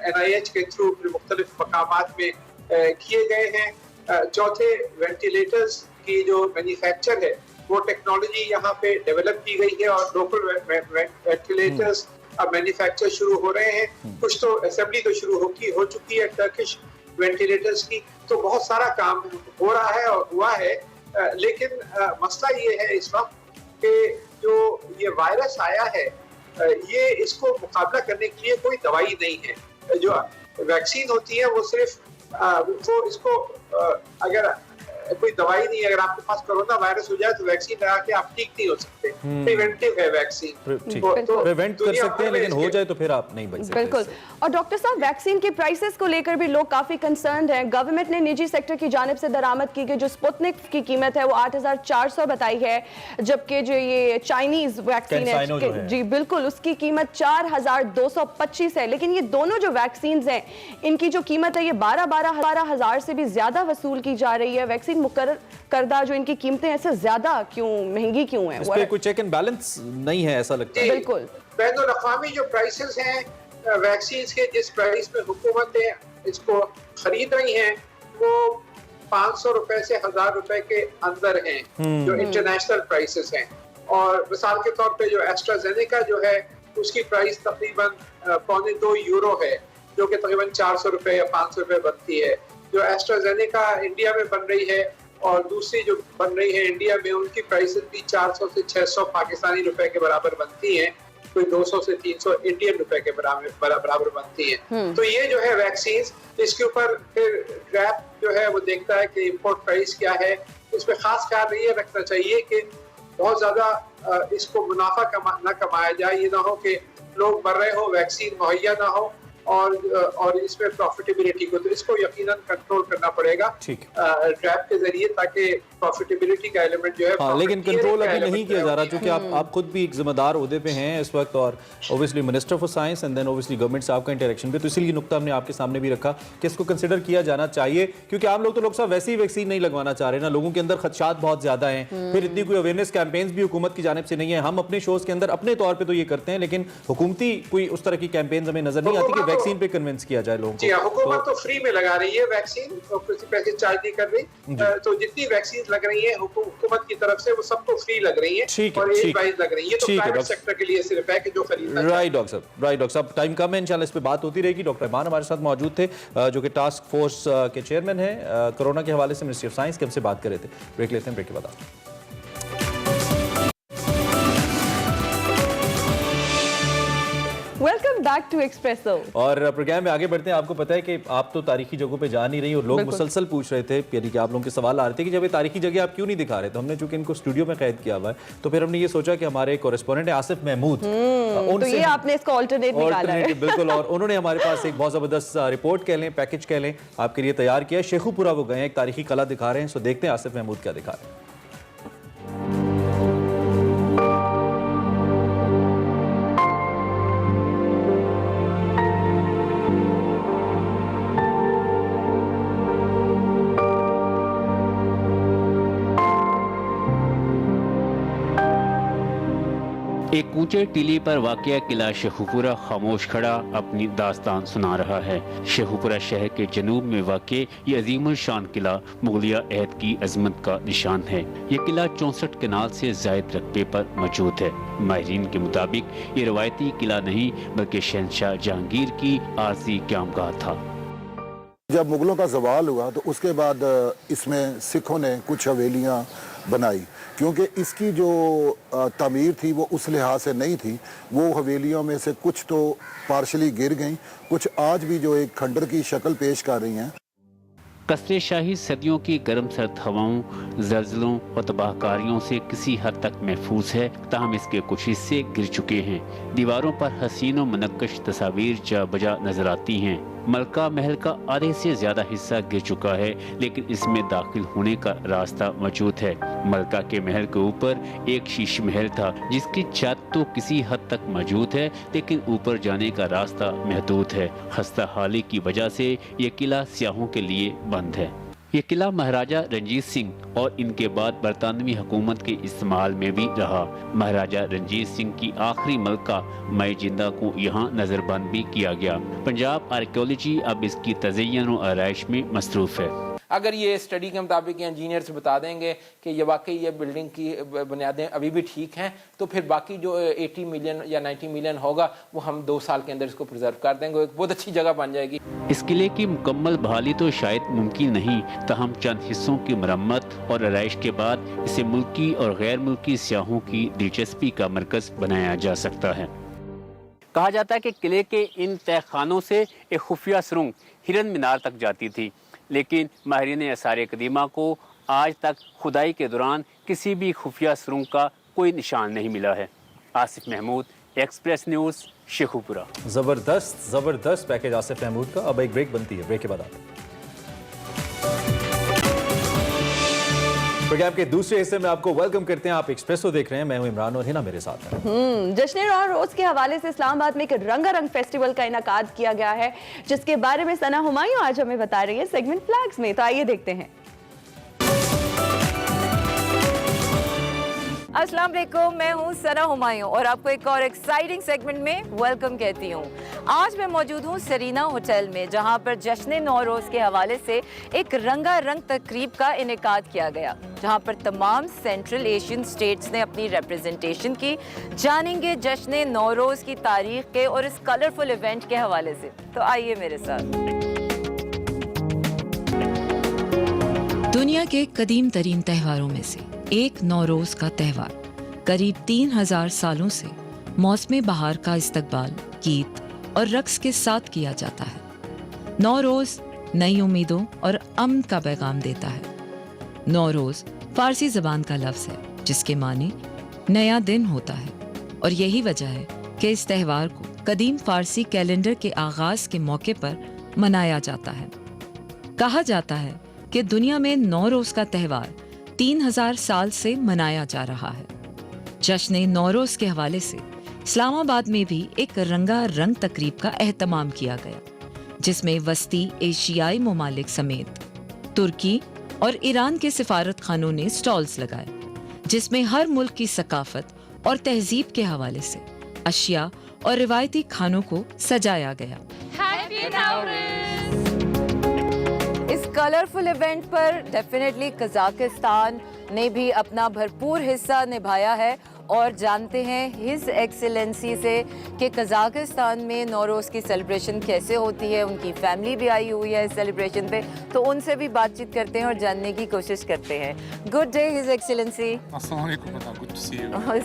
NIH के थ्रू मुख्तलिफ मकामात में किए गए हैं। चौथे, वेंटिलेटर्स की जो मैन्युफैक्चर है वो टेक्नोलॉजी यहाँ पे डेवलप की गई है और लोकल वेंटिलेटर्स अब मैन्युफैक्चर शुरू हो रहे हैं। कुछ तो असेंबली तो शुरू हो चुकी है टर्किश वेंटिलेटर्स की। तो बहुत सारा काम हो रहा है और हुआ है, लेकिन मसला ये है इस वक्त कि जो ये वायरस आया है ये इसको मुकाबला करने के लिए कोई दवाई नहीं है। जो वैक्सीन होती है वो सिर्फ वो इसको अगर कोई दवाई नहीं, अगर आपके पास कोरोना वायरस हो जाए तो वैक्सीन लगा के आप ठीक नहीं हो सकते, प्रिवेंटिव है वैक्सीन, तो प्रिवेंट कर सकते हैं लेकिन हो जाए तो फिर आप नहीं बच सकते। बिल्कुल। और डॉक्टर साहब, वैक्सीन के प्राइसेस को लेकर भी लोग काफी कंसर्न्ड हैं। गवर्नमेंट ने निजी सेक्टर की जानिब से दरामद की गई जो स्पुतनिक की कीमत है वो 8400 बताई है, जबकि जो ये चाइनीज वैक्सीन है जी बिल्कुल उसकी कीमत 4225 है। लेकिन ये दोनों जो वैक्सीन हैं इनकी जो कीमत है ये 12 हजार से भी ज्यादा वसूल की जा रही है। वैक्सीन मुकर्रर करदा जो इनकी कीमतें ऐसे ज्यादा क्यों, महंगी क्यों है? इस पे कोई चेक एंड बैलेंस नहीं है ऐसा लगता है। बिल्कुल, बैनुल अक़वामी जो प्राइसेस हैं वैक्सीन के, जिस प्राइस में हुकूमतें इसको खरीद रही हैं वो 500 रुपए से 1000 रुपए के अंदर हैं जो इंटरनेशनल प्राइसेस हैं। और मिसाल के तौर पे जो एस्ट्राजेनेका जो है उसकी प्राइस तकरीबन 2.25 यूरो है, जो कि तकरीबन 400 रुपए या 500 रुपए बनती है। जो एस्ट्राजेनेका इंडिया में बन रही है और दूसरी जो बन रही है इंडिया में, उनकी प्राइसेस भी 400 से 600 पाकिस्तानी रुपए के बराबर बनती हैं, कोई 200 से 300 इंडियन रुपए के बराबर बनती है। तो ये जो है वैक्सीन, इसके ऊपर फिर ग्रैप जो है वो देखता है कि इंपोर्ट प्राइस क्या है। इसमें खास ख्याल ये रखना चाहिए कि बहुत ज्यादा इसको मुनाफा न कमाया जाए, ये ना हो कि लोग मर रहे हो, वैक्सीन मुहैया ना हो और इसमें प्रॉफिटेबिलिटी को, तो इसको यकीनन कंट्रोल करना पड़ेगा ट्रैप के जरिए, ताकि प्रॉफिटेबिलिटी का एलिमेंट जो है। हाँ, लेकिन कंट्रोल अभी नहीं किया जा रहा, क्योंकि आप खुद भी एक जिम्मेदार ओहदे पे हैं इस वक्त, और obviously minister for science and then obviously government से आपका इंटरेक्शन पे, तो इसीलिए नुक्ता हमने आपके सामने भी रखा कि इसको कंसिडर किया जाना चाहिए, क्योंकि आम लोग तो लोग साहब वैसे ही वैक्सीन नहीं लगवाना चाह रहे ना, लोगों के अंदर खदशात बहुत ज्यादा हैं, फिर इतनी कोई अवेयरनेस कैंपेन्स भी हुकूमत की जानिब से नहीं है। हम अपने शोज के अंदर अपने तौर पर तो ये करते हैं, लेकिन हुकूमती कोई उस तरह की कैंपेन्स हमें नजर नहीं आती कि वैक्सीन पे कन्विंस किया जाए लोगों को। हुकूमत तो फ्री में लगा रही है वैक्सीन, किसी पैसे चार्ज नहीं कर रही, तो जितनी वैक्सीन लग रही है हुकूमत की तरफ से वो सबको फ्री लग रही है और एक प्राइस लग रही है, तो प्राइवेट सेक्टर के लिए सिर्फ है कि जो खरीदना। राइट डॉक्टर साहब, टाइम कम है, इंशाल्लाह इस पे बात होती रहेगी। डॉक्टर रहमान हमारे साथ मौजूद थे, जो कि टास्क फोर्स के चेयरमैन हैं, कोरोना के हवाले से मिनिस्ट्री ऑफ साइंस के हमसे बात कर रहे थे। ब्रेक लेते हैं, ब्रेक के बाद वेलकम बैक टू एक्सप्रेसो। और प्रोग्राम में आगे बढ़ते हैं। आपको पता है कि आप तो तारीखी जगहों पे जा नहीं रही, और लोग मुसलसल पूछ रहे थे, यानी कि आप लोगों के सवाल आ रहे थे कि जब ये तारीखी जगह आप क्यों नहीं दिखा रहे, तो हमने चूंकि इनको स्टूडियो में कैद किया हुआ है, तो फिर हमने ये सोचा कि हमारे कोरेस्पोंडेंट है आसिफ महमूद, तो ये आपने इसको ऑल्टरनेट निकाला है। बिल्कुल, और उन्होंने हमारे पास एक बहुत जबरदस्त रिपोर्ट कह लें, पैकेज कह लें, आपके लिए तैयार किया। शेखुपुरा वो गए हैं, एक तारीखी कला दिखा रहे हैं, सो देखते हैं आसिफ महमूद क्या दिखा रहे हैं। एक ऊंचे टीले पर वाक़या किला शेखुपुरा खामोश खड़ा अपनी दास्तान सुना रहा है। शेखुपुरा शहर के जनूब में वाक़े ये अजीमुल शान किला मुगलिया अहद की अजमत का निशान है। ये किला 64 कनाल से ज़ायद रकबे पर मौजूद है। माहिरीन के मुताबिक ये रवायती किला नहीं बल्कि शहंशाह जहांगीर की आरज़ी क़यामगाह था। जब मुगलों का ज़वाल हुआ तो उसके बाद इसमें सिखों ने कुछ हवेलियाँ बनाई, क्योंकि इसकी जो तामीर थी वो उस लिहाज से नहीं थी। वो हवेलियों में से कुछ तो पार्शली गिर गईं, कुछ आज भी जो एक खंडर की शक्ल पेश कर रही हैं। कसरे शाही सदियों की गर्म सर्द हवाओं, ज़ल्ज़लों और तबाहकारियों से किसी हद तक महफूज है, ताहम इसके कुछ हिस्से गिर चुके हैं। दीवारों पर हसीन व मनक्कश तस्वीर जा बजा नजर आती हैं। मलका महल का आधे से ज्यादा हिस्सा गिर चुका है, लेकिन इसमें दाखिल होने का रास्ता मौजूद है। मलका के महल के ऊपर एक शीश महल था, जिसकी छत तो किसी हद तक मौजूद है, लेकिन ऊपर जाने का रास्ता महदूद है। खस्ता हाली की वजह से ये किला सियाहों के लिए बंद है। ये किला महाराजा रंजीत सिंह और इनके बाद बरतानवी हुकूमत के इस्तेमाल में भी रहा। महाराजा रंजीत सिंह की आखिरी मलका मई जिंदा को यहाँ नजरबंद भी किया गया। पंजाब आर्कियोलॉजी अब इसकी तज़य्युन और आराइश में मसरूफ है। अगर ये स्टडी के मुताबिक इंजीनियर से बता देंगे कि ये वाकई ये बिल्डिंग की बुनियादें अभी भी ठीक हैं, तो फिर बाकी जो 80 मिलियन या 90 मिलियन होगा वो हम 2 साल के अंदर इसको प्रिजर्व कर देंगे, एक बहुत अच्छी जगह बन जाएगी। इस किले की मुकम्मल बहाली तो शायद मुमकिन नहीं, ताहम चंद हिस्सों की मरम्मत और आराइश के बाद इसे मुल्की और गैर मुल्की सियाहों की दिलचस्पी का मरकज बनाया जा सकता है। कहा जाता है कि किले के इन तहखानों से एक खुफिया सुरंग हिरन मीनार तक जाती थी, लेकिन माहिरीन आसार कदीमा को आज तक खुदाई के दौरान किसी भी खुफिया सुरंग का कोई निशान नहीं मिला है। Asif Mahmood, Express News, Sheikhupura. जबरदस्त पैकेज आसिफ महमूद का। अब एक ब्रेक बनती है, ब्रेक के बाद आते हैं। प्रोग्राम के दूसरे हिस्से में आपको वेलकम करते हैं। आप एक्सप्रेसो देख रहे हैं, मैं हूं इमरान और हिना मेरे साथ है। जश्न नौरोज के हवाले से इस्लामाबाद में एक रंगारंग फेस्टिवल का इनेकाद किया गया है, जिसके बारे में सना हुमायूं आज हमें बता रही है सेगमेंट फ्लैग्स में। तो आइए देखते हैं। अस्सलाम वालेकुम, मैं हूँ सना हुमायूं और आपको एक और एक्साइटिंग सेगमेंट में वेलकम कहती हूँ। आज मैं मौजूद हूँ सरीना होटल में, जहाँ पर जश्न नौरोज़ के हवाले से एक रंगारंग तकरीब का इनेकाद किया गया, जहाँ पर तमाम सेंट्रल एशियन स्टेट्स ने अपनी रिप्रेजेंटेशन की। जानेंगे जश्न नौरोज़ की तारीख के और इस कलरफुल इवेंट के हवाले से। तो आइए मेरे साथ। दुनिया के कदीम तरीन त्योहारों में से एक नौरोज़ का त्यौहार करीब 3000 सालों से मौसम बहार का इस्तकबाल, गीत और रक्स के साथ किया जाता है। नौरोज़ नई उम्मीदों और अमन का पैगाम देता है। नौरोज़ फारसी ज़बान का लफ्ज़ है जिसके मानी नया दिन होता है, और यही वजह है कि इस त्योहार को कदीम फारसी कैलेंडर के आगाज के मौके पर मनाया जाता है। कहा जाता है कि दुनिया में नौरोज का त्योहार 3000 साल से मनाया जा रहा है। जश्न नौरोज के हवाले से इस्लामाबाद में भी एक रंगारंग तकरीब का एहतमाम किया गया, जिसमें वस्ती एशियाई ममालिक समेत तुर्की और ईरान के सिफारत खानों ने स्टॉल्स लगाए, जिसमें हर मुल्क की सकाफत और तहजीब के हवाले से अशिया और रिवायती खानों को सजाया गया। इस कलरफुल इवेंट पर डेफिनेटली कजाकिस्तान ने भी अपना भरपूर हिस्सा निभाया है और जानते हैं हिज एक्सीलेंसी से कि कजाकिस्तान में नौरोज़ की सेलिब्रेशन कैसे होती है। उनकी फैमिली भी आई हुई है इस सेलिब्रेशन पे, तो उनसे भी बातचीत करते हैं और जानने की कोशिश करते हैं। Good day his excellency.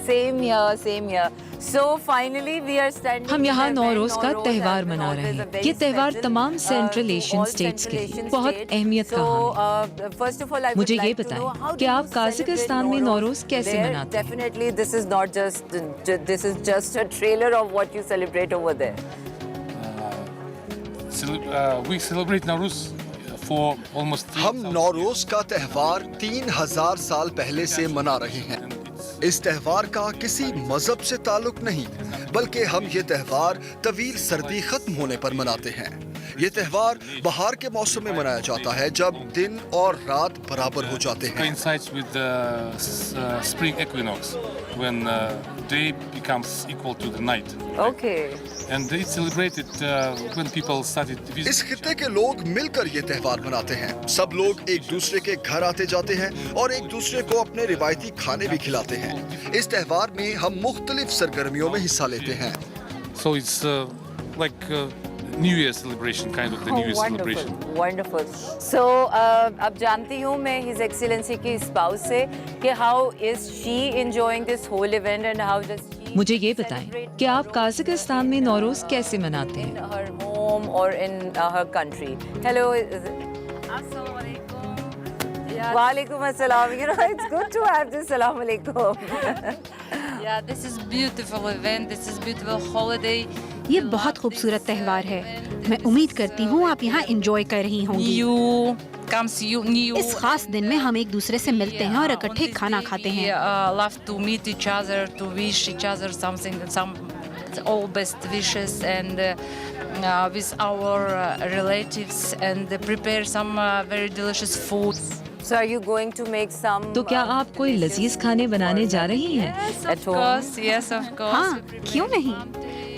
Same here. So finally we are standing. हम यहाँ नौरोज़ का त्यौहार मना रहे हैं। ये त्यौहार तमाम सेंट्रल एशियन स्टेट्स के लिए बहुत अहमियत का हामिल है। फर्स्ट ऑफ ऑल मुझे ये बताएं कि आप काज़ाकिस्तान में नौरोज़ कैसे मनाते हैं? Definitely this is not this is just a trailer of what you celebrate over there. We celebrate Nowruz for almost हम नौरोज का त्यौहार 3000 साल पहले से मना रहे हैं। इस त्यौहार का किसी मजहब से ताल्लुक नहीं, बल्कि हम ये त्यौहार तवील सर्दी खत्म होने पर मनाते हैं। ये त्यौहार बहार के मौसम में मनाया जाता है, जब दिन और रात बराबर हो जाते हैं। coincides with the spring equinox when day becomes equal to the night. Okay. And it's celebrated when people started to visit. इस खित्ते के लोग मिलकर ये त्यौहार मनाते हैं। सब लोग एक दूसरे के घर आते जाते हैं और एक दूसरे को अपने रिवायती खाने भी खिलाते हैं। इस त्यौहार में हम मुख्तलिफ सरगर्मियों में हिस्सा लेते हैं। So it's like New Year celebration, kind of the New Year celebration. Wonderful. So अब जानती हूँ मैं His Excellency की spouse से कि how is she enjoying this whole event and how does she मुझे ये बताएं कि आप काज़ाकिस्तान में नौरोज़ कैसे मनाते हैं? in her home or in her country. Hello. Walaikum assalam. You know, it's good to have this. Assalamu alaikum. Yeah, this is beautiful event. This is beautiful holiday. ये बहुत खूबसूरत त्यौहार है। मैं उम्मीद करती हूँ आप यहाँ एंजॉय कर रही होंगी। इस खास दिन में हम एक दूसरे से मिलते हैं और इकट्ठे खाना खाते हैं। Love to meet each other, to wish each other something, some all best wishes, and with our relatives, and prepare some very delicious food. So are you going to make some? तो क्या आप कोई लजीज खाने बनाने जा रही हैं? Of course, yes, of course. हाँ, क्यों नहीं?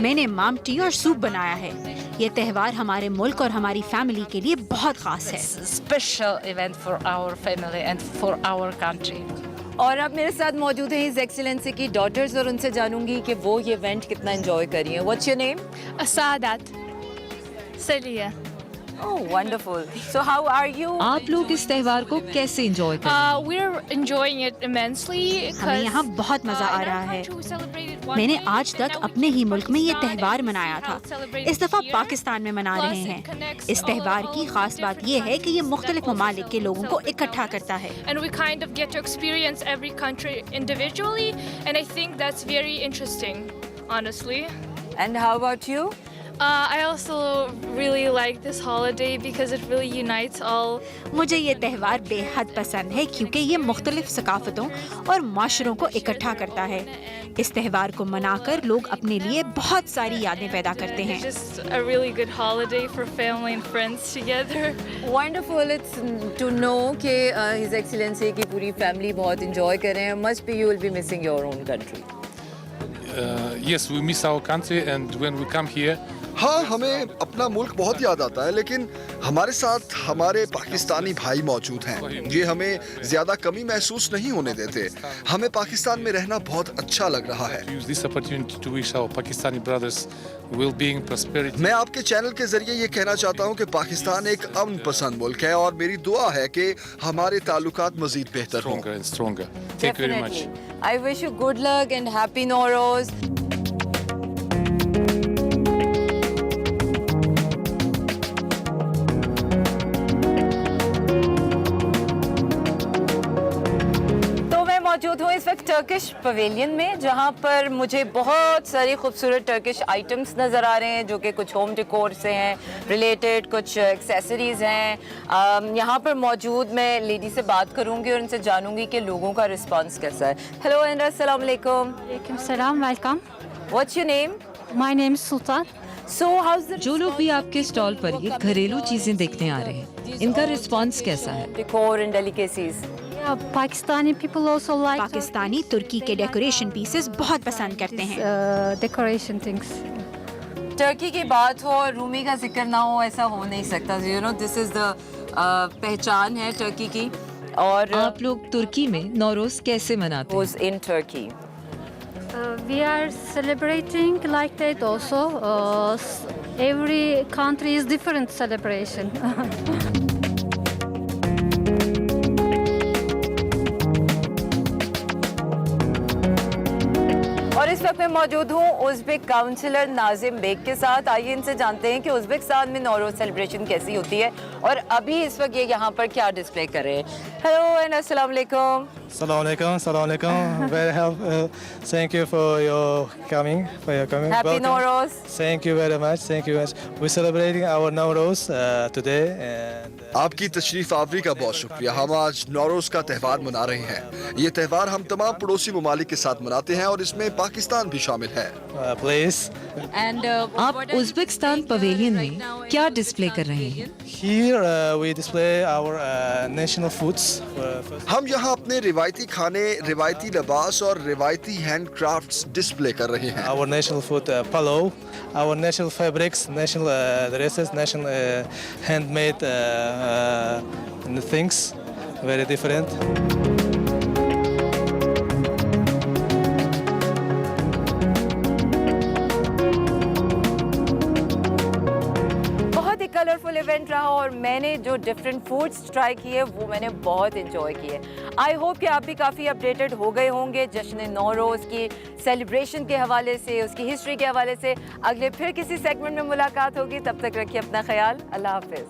मैंने माम टी और सूप बनाया है। ये त्यौहार हमारे मुल्क और हमारी फैमिली के लिए बहुत खास है। Special event for our family and for our country. और अब मेरे साथ मौजूद हैं His Excellency की डॉटर्स और उनसे जानूंगी कि वो ये इवेंट कितना एंजॉय कर रही हैं। What's your name? Saadat. Salia. Oh, wonderful. So how are you? आप लोग इस त्यौहार को कैसे एंजॉय करते हैं? We're enjoying it immensely. हमें यहाँ बहुत मजा आ रहा है। मैंने आज तक अपने ही मुल्क में ये त्यौहार मनाया था। इस दफा पाकिस्तान में मना रहे हैं। इस त्यौहार की खास बात ये है कि ये मुख्तलिफ ममालिक के लोगों को इकट्ठा करता है। And we kind of get to experience every country individually, and I think that's very interesting, honestly. And how about you? I also really like this holiday because it really unites all. मुझे ये त्यौहार बेहद पसंद है क्योंकि ये मुख्तलिफ सकाफतों और माशरों को इकट्ठा करता है। इस त्यौहार को मनाकर लोग अपने लिए बहुत सारी यादें पैदा करते हैं। Just a really good holiday for family and friends together. Wonderful. It's to know कि His Excellency की पूरी फैमिली बहुत enjoy कर रहे हैं। Must be you will be missing your own country. Yes, we miss our country, and when we come here. हाँ, हमें अपना मुल्क बहुत याद आता है, लेकिन हमारे साथ हमारे पाकिस्तानी भाई मौजूद हैं। ये हमें ज्यादा कमी महसूस नहीं होने देते। हमें पाकिस्तान में रहना बहुत अच्छा लग रहा है। मैं आपके चैनल के जरिए ये कहना चाहता हूँ कि पाकिस्तान एक अमन पसंद मुल्क है और मेरी दुआ है कि हमारे ताल्लुकात मजीद बेहतर हों। Definitely. I wish you good luck and happy Nowroz. मौजूद हूँ इस वक्त टर्किश पवेलियन में, जहाँ पर मुझे बहुत सारी खूबसूरत टर्किश आइटम्स नज़र आ रहे हैं जो कि कुछ होम डेकोर से हैं रिलेटेड, कुछ एक्सेसरीज़ हैं। यहाँ पर मौजूद मैं लेडी से बात करूँगी और उनसे जानूँगी कि लोगों का रिस्पांस कैसा है। हेलो एंड्रा, अस्सलाम वालेकुम। वालेकुम सलाम, welcome. What's your name? My name is Sultan. जो लोग भी आपके स्टॉल पर ये घरेलू चीजें देखने आ रहे हैं, इनका रिस्पांस कैसा है? Decor and delicacies. Pakistani people also like, Pakistani तुर्की के डेकोरेशन पीसेस बहुत पसंद करते हैं। Decoration things. टर्की की बात हो और रूमी का जिक्र ना हो, ऐसा हो नहीं सकता। You know this is the पहचान है टर्की की। और आप लोग तुर्की में नौरोज कैसे मनाते हैं? In Turkey we are celebrating like that also. Every country is different celebration. और इस वक्त मैं मौजूद हूँ उज़्बेक काउंसलर नाजिम बेग के साथ। आइए इनसे जानते हैं कि उज़्बेकिस्तान में नौरोज सेलिब्रेशन कैसी होती है और अभी इस वक्त ये यहाँ पर क्या डिस्प्ले कर रहे हैं। हेलो एंड अस्सलाम वालेकुम। Assalamu alaikum. Very thank you for your coming. Happy Welcome. Nowroz. Thank you very much. We're celebrating our Nowroz today. And आपकी तशरीफ आवरी का बहुत शुक्रिया। हम आज नौरोज का त्यौहार मना रहे हैं। ये त्यौहार हम तमाम पड़ोसी ममालिक के साथ मनाते हैं और इसमें पाकिस्तान भी शामिल है। please. आप उज़्बेकिस्तान पवेलियन में क्या डिस्प्ले कर रहे हैं? Here we display our national foods. हम यहाँ अपने रिवायती खाने, रिवायती लिबास और रिवायती हैंडक्राफ्ट्स डिस्प्ले कर रहे हैं। Our national food palaw, our national fabrics, national dresses, national handmade things, very different. Colourful event रहा और मैंने जो डिफरेंट फूड्स ट्राई किए वो मैंने बहुत इंजॉय किए। आई होप कि आप भी काफ़ी अपडेटेड हो गए होंगे जश्न नौरोज़ की सेलिब्रेशन के हवाले से, उसकी हिस्ट्री के हवाले से। अगले फिर किसी सेगमेंट में मुलाकात होगी, तब तक रखिए अपना ख्याल। अल्लाह हाफिज़।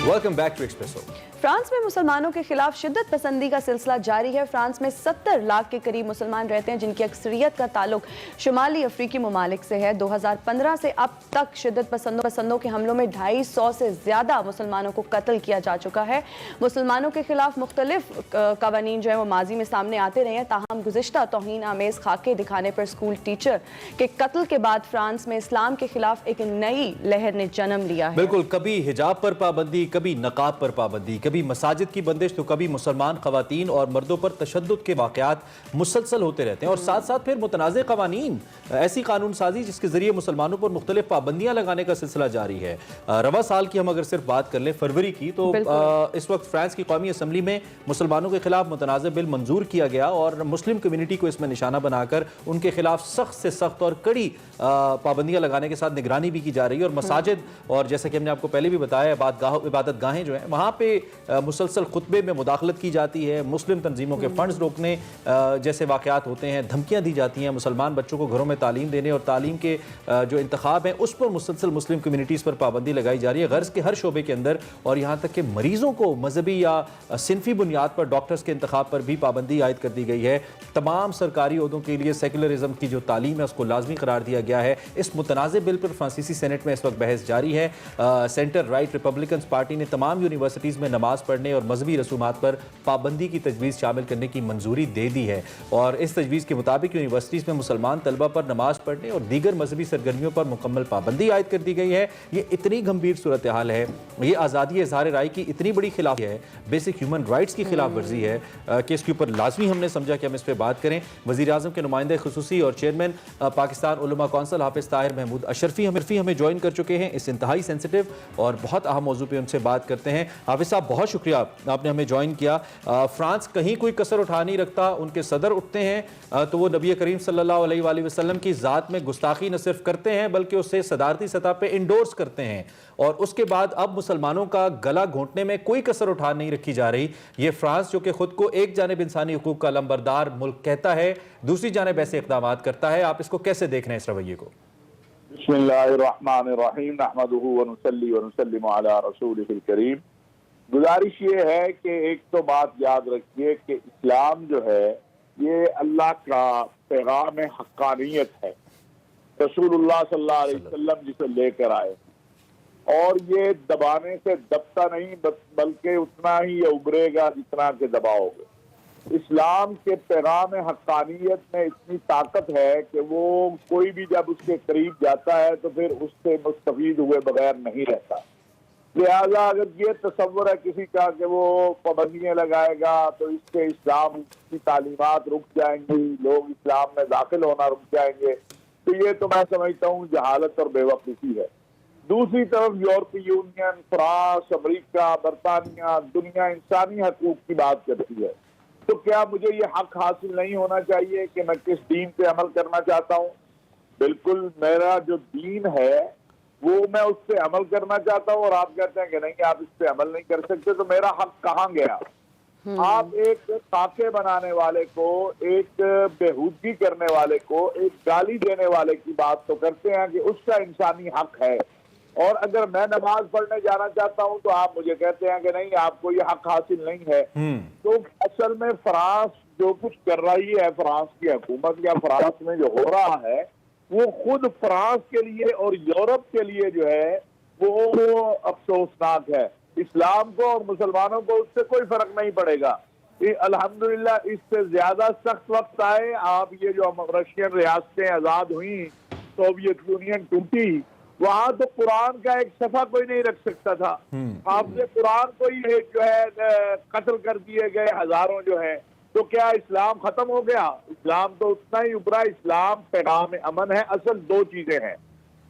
Welcome back to Expresso. France में मुसलमानों के खिलाफ शिद्दत पसंदी का सिलसिला जारी है। फ्रांस में 70 लाख के करीब मुसलमान रहते हैं जिनकी अक्सरियत का ताल्लुक शुमाली अफ्रीकी ममालिक से है। 2015 से अब तक शिद्दत पसंदों के हमलों में 250 से ज़्यादा मुसलमानों को कत्ल किया जा चुका है। मुसलमानों के खिलाफ मुख्तलिफ कवानीन जो है वो माजी में सामने आते रहे हैं, ताहम गुज़िश्ता तौहीन आमेज़ खाके दिखाने पर स्कूल टीचर के कत्ल के बाद फ्रांस में इस्लाम के खिलाफ एक नई लहर ने जन्म लिया है। बिल्कुल, कभी हिजाब पर पाबंदी, कभी नकाब पर पाबंदी, कभी मसाजिद की बंदिश, तो कभी मुसलमान खवातीन और मर्दों पर तशद्दुद के वाक़यात मुसलसल होते रहते हैं। और साथ साथ फिर मुतनाज़ कवानीन, ऐसी कानून साजी जिसके जरिए मुसलमानों पर मुख्तलिफ पाबंदियाँ लगाने का सिलसिला जारी है। रवा साल की हम अगर सिर्फ बात कर लें, फरवरी की, तो इस वक्त फ्रांस की कौमी असम्बली में मुसलमानों के खिलाफ मुतनाज़ बिल मंजूर किया गया और मुस्लिम कम्यूनिटी को इसमें निशाना बनाकर उनके खिलाफ सख्त से सख्त और कड़ी पाबंदियाँ लगाने के साथ निगरानी भी की जा रही है। और मसाजिद और जैसा कि हमने आपको पहले भी बताया, इबादत गाहें जो हैं वहाँ पे मुसलसल खुतबे में मुदाखलत की जाती है, मुस्लिम तंजीमों के फंड्स रोकने जैसे वाक़यात होते हैं, धमकियाँ दी जाती हैं, मुसलमान बच्चों को घरों में तालीम देने और तालीम के जो इंतखाब हैं उस पर मुसलसल मुस्लिम कम्यूनिटीज़ पर पाबंदी लगाई जा रही है, गर्ज़ के हर शोबे के अंदर। और यहाँ तक कि मरीज़ों को मजहबी या सिनफी बुनियाद पर डॉक्टर्स के इंतखाब पर भी पाबंदी आयद कर दी गई है। तमाम सरकारी ओहदों के लिए सेकुलरिज्म की जो तालीम है उसको लाजमी करार दिया गया है। इस मुतनाज़ बिल पर फ्रांसीसी सेनेट में इस वक्त बहस जारी है। सेंटर राइट रिपब्लिकन पार्टी ने तमाम यूनिवर्सिटीज़ में नमाज पढ़ने और मजहबी रसूमात पर पाबंदी की तजवीज़ शामिल करने की मंजूरी दे दी है। और इस तजवीज़ के मुताबिक यूनिवर्सिटीज़ में मुसलमान तलबा पर नमाज पढ़ने और दीगर मजहबी सरगर्मियों पर मुकम्मल पाबंदी आयद कर दी गई है। ये इतनी गंभीर सूरत हाल है, ये आज़ादी इज़हार राय की इतनी बड़ी खिलाफ है, बेसिक ह्यूमन राइट्स की खिलाफ वर्जी है कि इसके ऊपर लाजमी हमने समझा कि हम इस पर बात करें। वज़ीर आज़म के नुमाइंदे खुसूसी और चेयरमैन पाकिस्तान उलमा कौंसिल हाफिज़ ताहिर महमूद अशरफी हमें ज्वाइन कर चुके हैं। इस इंतहाई सेंसिटिव और बहुत अहम मौजू पर उनसे बात करते हैं। हाफिज़ साहब, बहुत शुक्रिया आपने हमें ज्वाइन किया। फ्रांस कहीं कोई कसर उठा नहीं रखता, उनके सदर उठते हैं तो वो नबी करीम सल्लल्लाहु अलैहि वसल्लम की ज़ात में गुस्ताखी न सिर्फ करते हैं बल्कि उससे सदारती सतह पे इंडोर्स करते हैं। और उसके बाद अब मुसलमानों का गला घोंटने में कोई कसर उठा नहीं रखी जा रही। ये फ्रांस जो कि खुद को एक जानिब इंसानी हुकूक का लंबरदार मुल्क कहता है, दूसरी जानिब ऐसे इक़दाम करता है, आप इसको कैसे देख रहे हैं इस रवैये को? बिस्मिल्लाहिर्रहमानिर्रहीम, नहमदुहु व नुसल्ली व नुसल्लिमु अला रसूलिहिल करीम। गुजारिश ये है कि एक तो बात याद रखिए कि इस्लाम जो है ये अल्लाह का पैगाम हक्कानियत है, रसूलुल्लाह सल्लल्लाहु अलैहि वसल्लम जिसे लेकर आए, और ये दबाने से दबता नहीं बल्कि उतना ही ये उभरेगा जितना के दबाओगे। इस्लाम के पैगाम हक्कानियत में इतनी ताकत है कि वो कोई भी जब उसके करीब जाता है तो फिर उससे मुस्तफीद हुए बगैर नहीं रहता। लिहाजा अगर ये तस्वर है किसी का कि वो पाबंदियां लगाएगा तो इससे इस्लाम की तालीमात रुक जाएंगी, लोग इस्लाम में दाखिल होना रुक जाएंगे, तो ये तो मैं समझता हूँ जहालत और बेवकूफ़ी है। दूसरी तरफ यूरोपीय यूनियन, फ्रांस, अमेरिका, बरतानिया, दुनिया इंसानी हकूक की बात करती है, तो क्या मुझे ये हक हासिल नहीं होना चाहिए कि मैं किस दीन पे अमल करना चाहता हूँ? बिल्कुल, मेरा जो दीन है वो मैं उस पे अमल करना चाहता हूँ, और आप कहते हैं कि नहीं आप इस पे अमल नहीं कर सकते, तो मेरा हक कहाँ गया? आप एक ताके बनाने वाले को, एक बेहूदगी करने वाले को, एक गाली देने वाले की बात तो करते हैं कि उसका इंसानी हक है, और अगर मैं नमाज पढ़ने जाना चाहता हूं तो आप मुझे कहते हैं कि नहीं आपको ये हक हासिल नहीं है। तो असल में फ्रांस जो कुछ कर रही है, फ्रांस की हुकूमत या फ्रांस में जो हो रहा है, वो खुद फ्रांस के लिए और यूरोप के लिए जो है वो अफसोसनाक है। इस्लाम को और मुसलमानों को उससे कोई फर्क नहीं पड़ेगा। अल्हम्दुलिल्लाह इससे ज्यादा सख्त वक्त आए। आप ये जो रशियन रियासतें आजाद हुई, सोवियत यूनियन टूटी, वहां तो कुरान का एक सफा कोई नहीं रख सकता था। आपने कुरान को ही जो है कत्ल कर दिए गए हजारों जो है, तो क्या इस्लाम खत्म हो गया? इस्लाम तो उतना ही उभरा। इस्लाम पैगाम अमन है। असल दो चीजें हैं,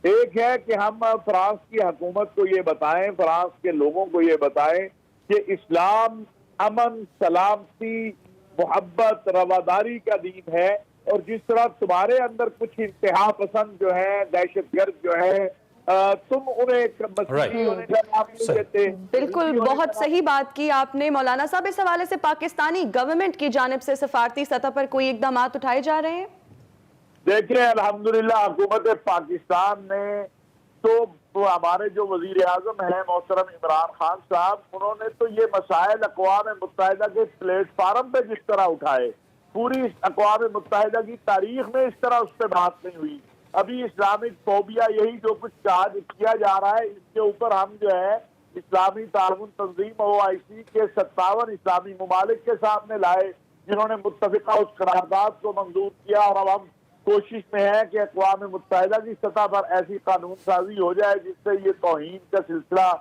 एक है कि हम फ्रांस की हुकूमत को ये बताएं, फ्रांस के लोगों को ये बताएं कि इस्लाम अमन, सलामती, मोहब्बत, रवादारी का दीन है, और जिस तरह तुम्हारे अंदर कुछ इंतहा पसंद जो है, दहशतगर्द जो है, तुम उन्हें देते। बिल्कुल, बहुत सही बात की आपने मौलाना साहब। इस हवाले से पाकिस्तानी गवर्नमेंट की जानिब से सफारती सतह पर कोई इकदाम उठाए जा रहे हैं? देखिए, अल्हम्दुलिल्लाह हुकूमत पाकिस्तान ने तो हमारे जो वजीर आजम है मोहतरम इमरान खान साहब, उन्होंने तो ये मसाइल अक़वाम मुत्तहिदा के प्लेटफार्म पे जिस तरह उठाए, पूरी अक़वाम मुत्तहिदा की तारीख में इस तरह उस पर बात नहीं हुई। अभी इस्लामिक फोबिया, यही जो कुछ काज किया जा रहा है, इसके ऊपर हम जो है इस्लामी ताउन तंजीम OIC के 57 इस्लामी ममालिक के सामने लाए, जिन्होंने मुत्तफिका उस करारदाद को मंजूर किया, और अब हम कोशिश में है कि अक़वाम मुत्तहिदा की सतह पर ऐसी कानून साजी हो जाए जिससे ये तौहीन का सिलसिला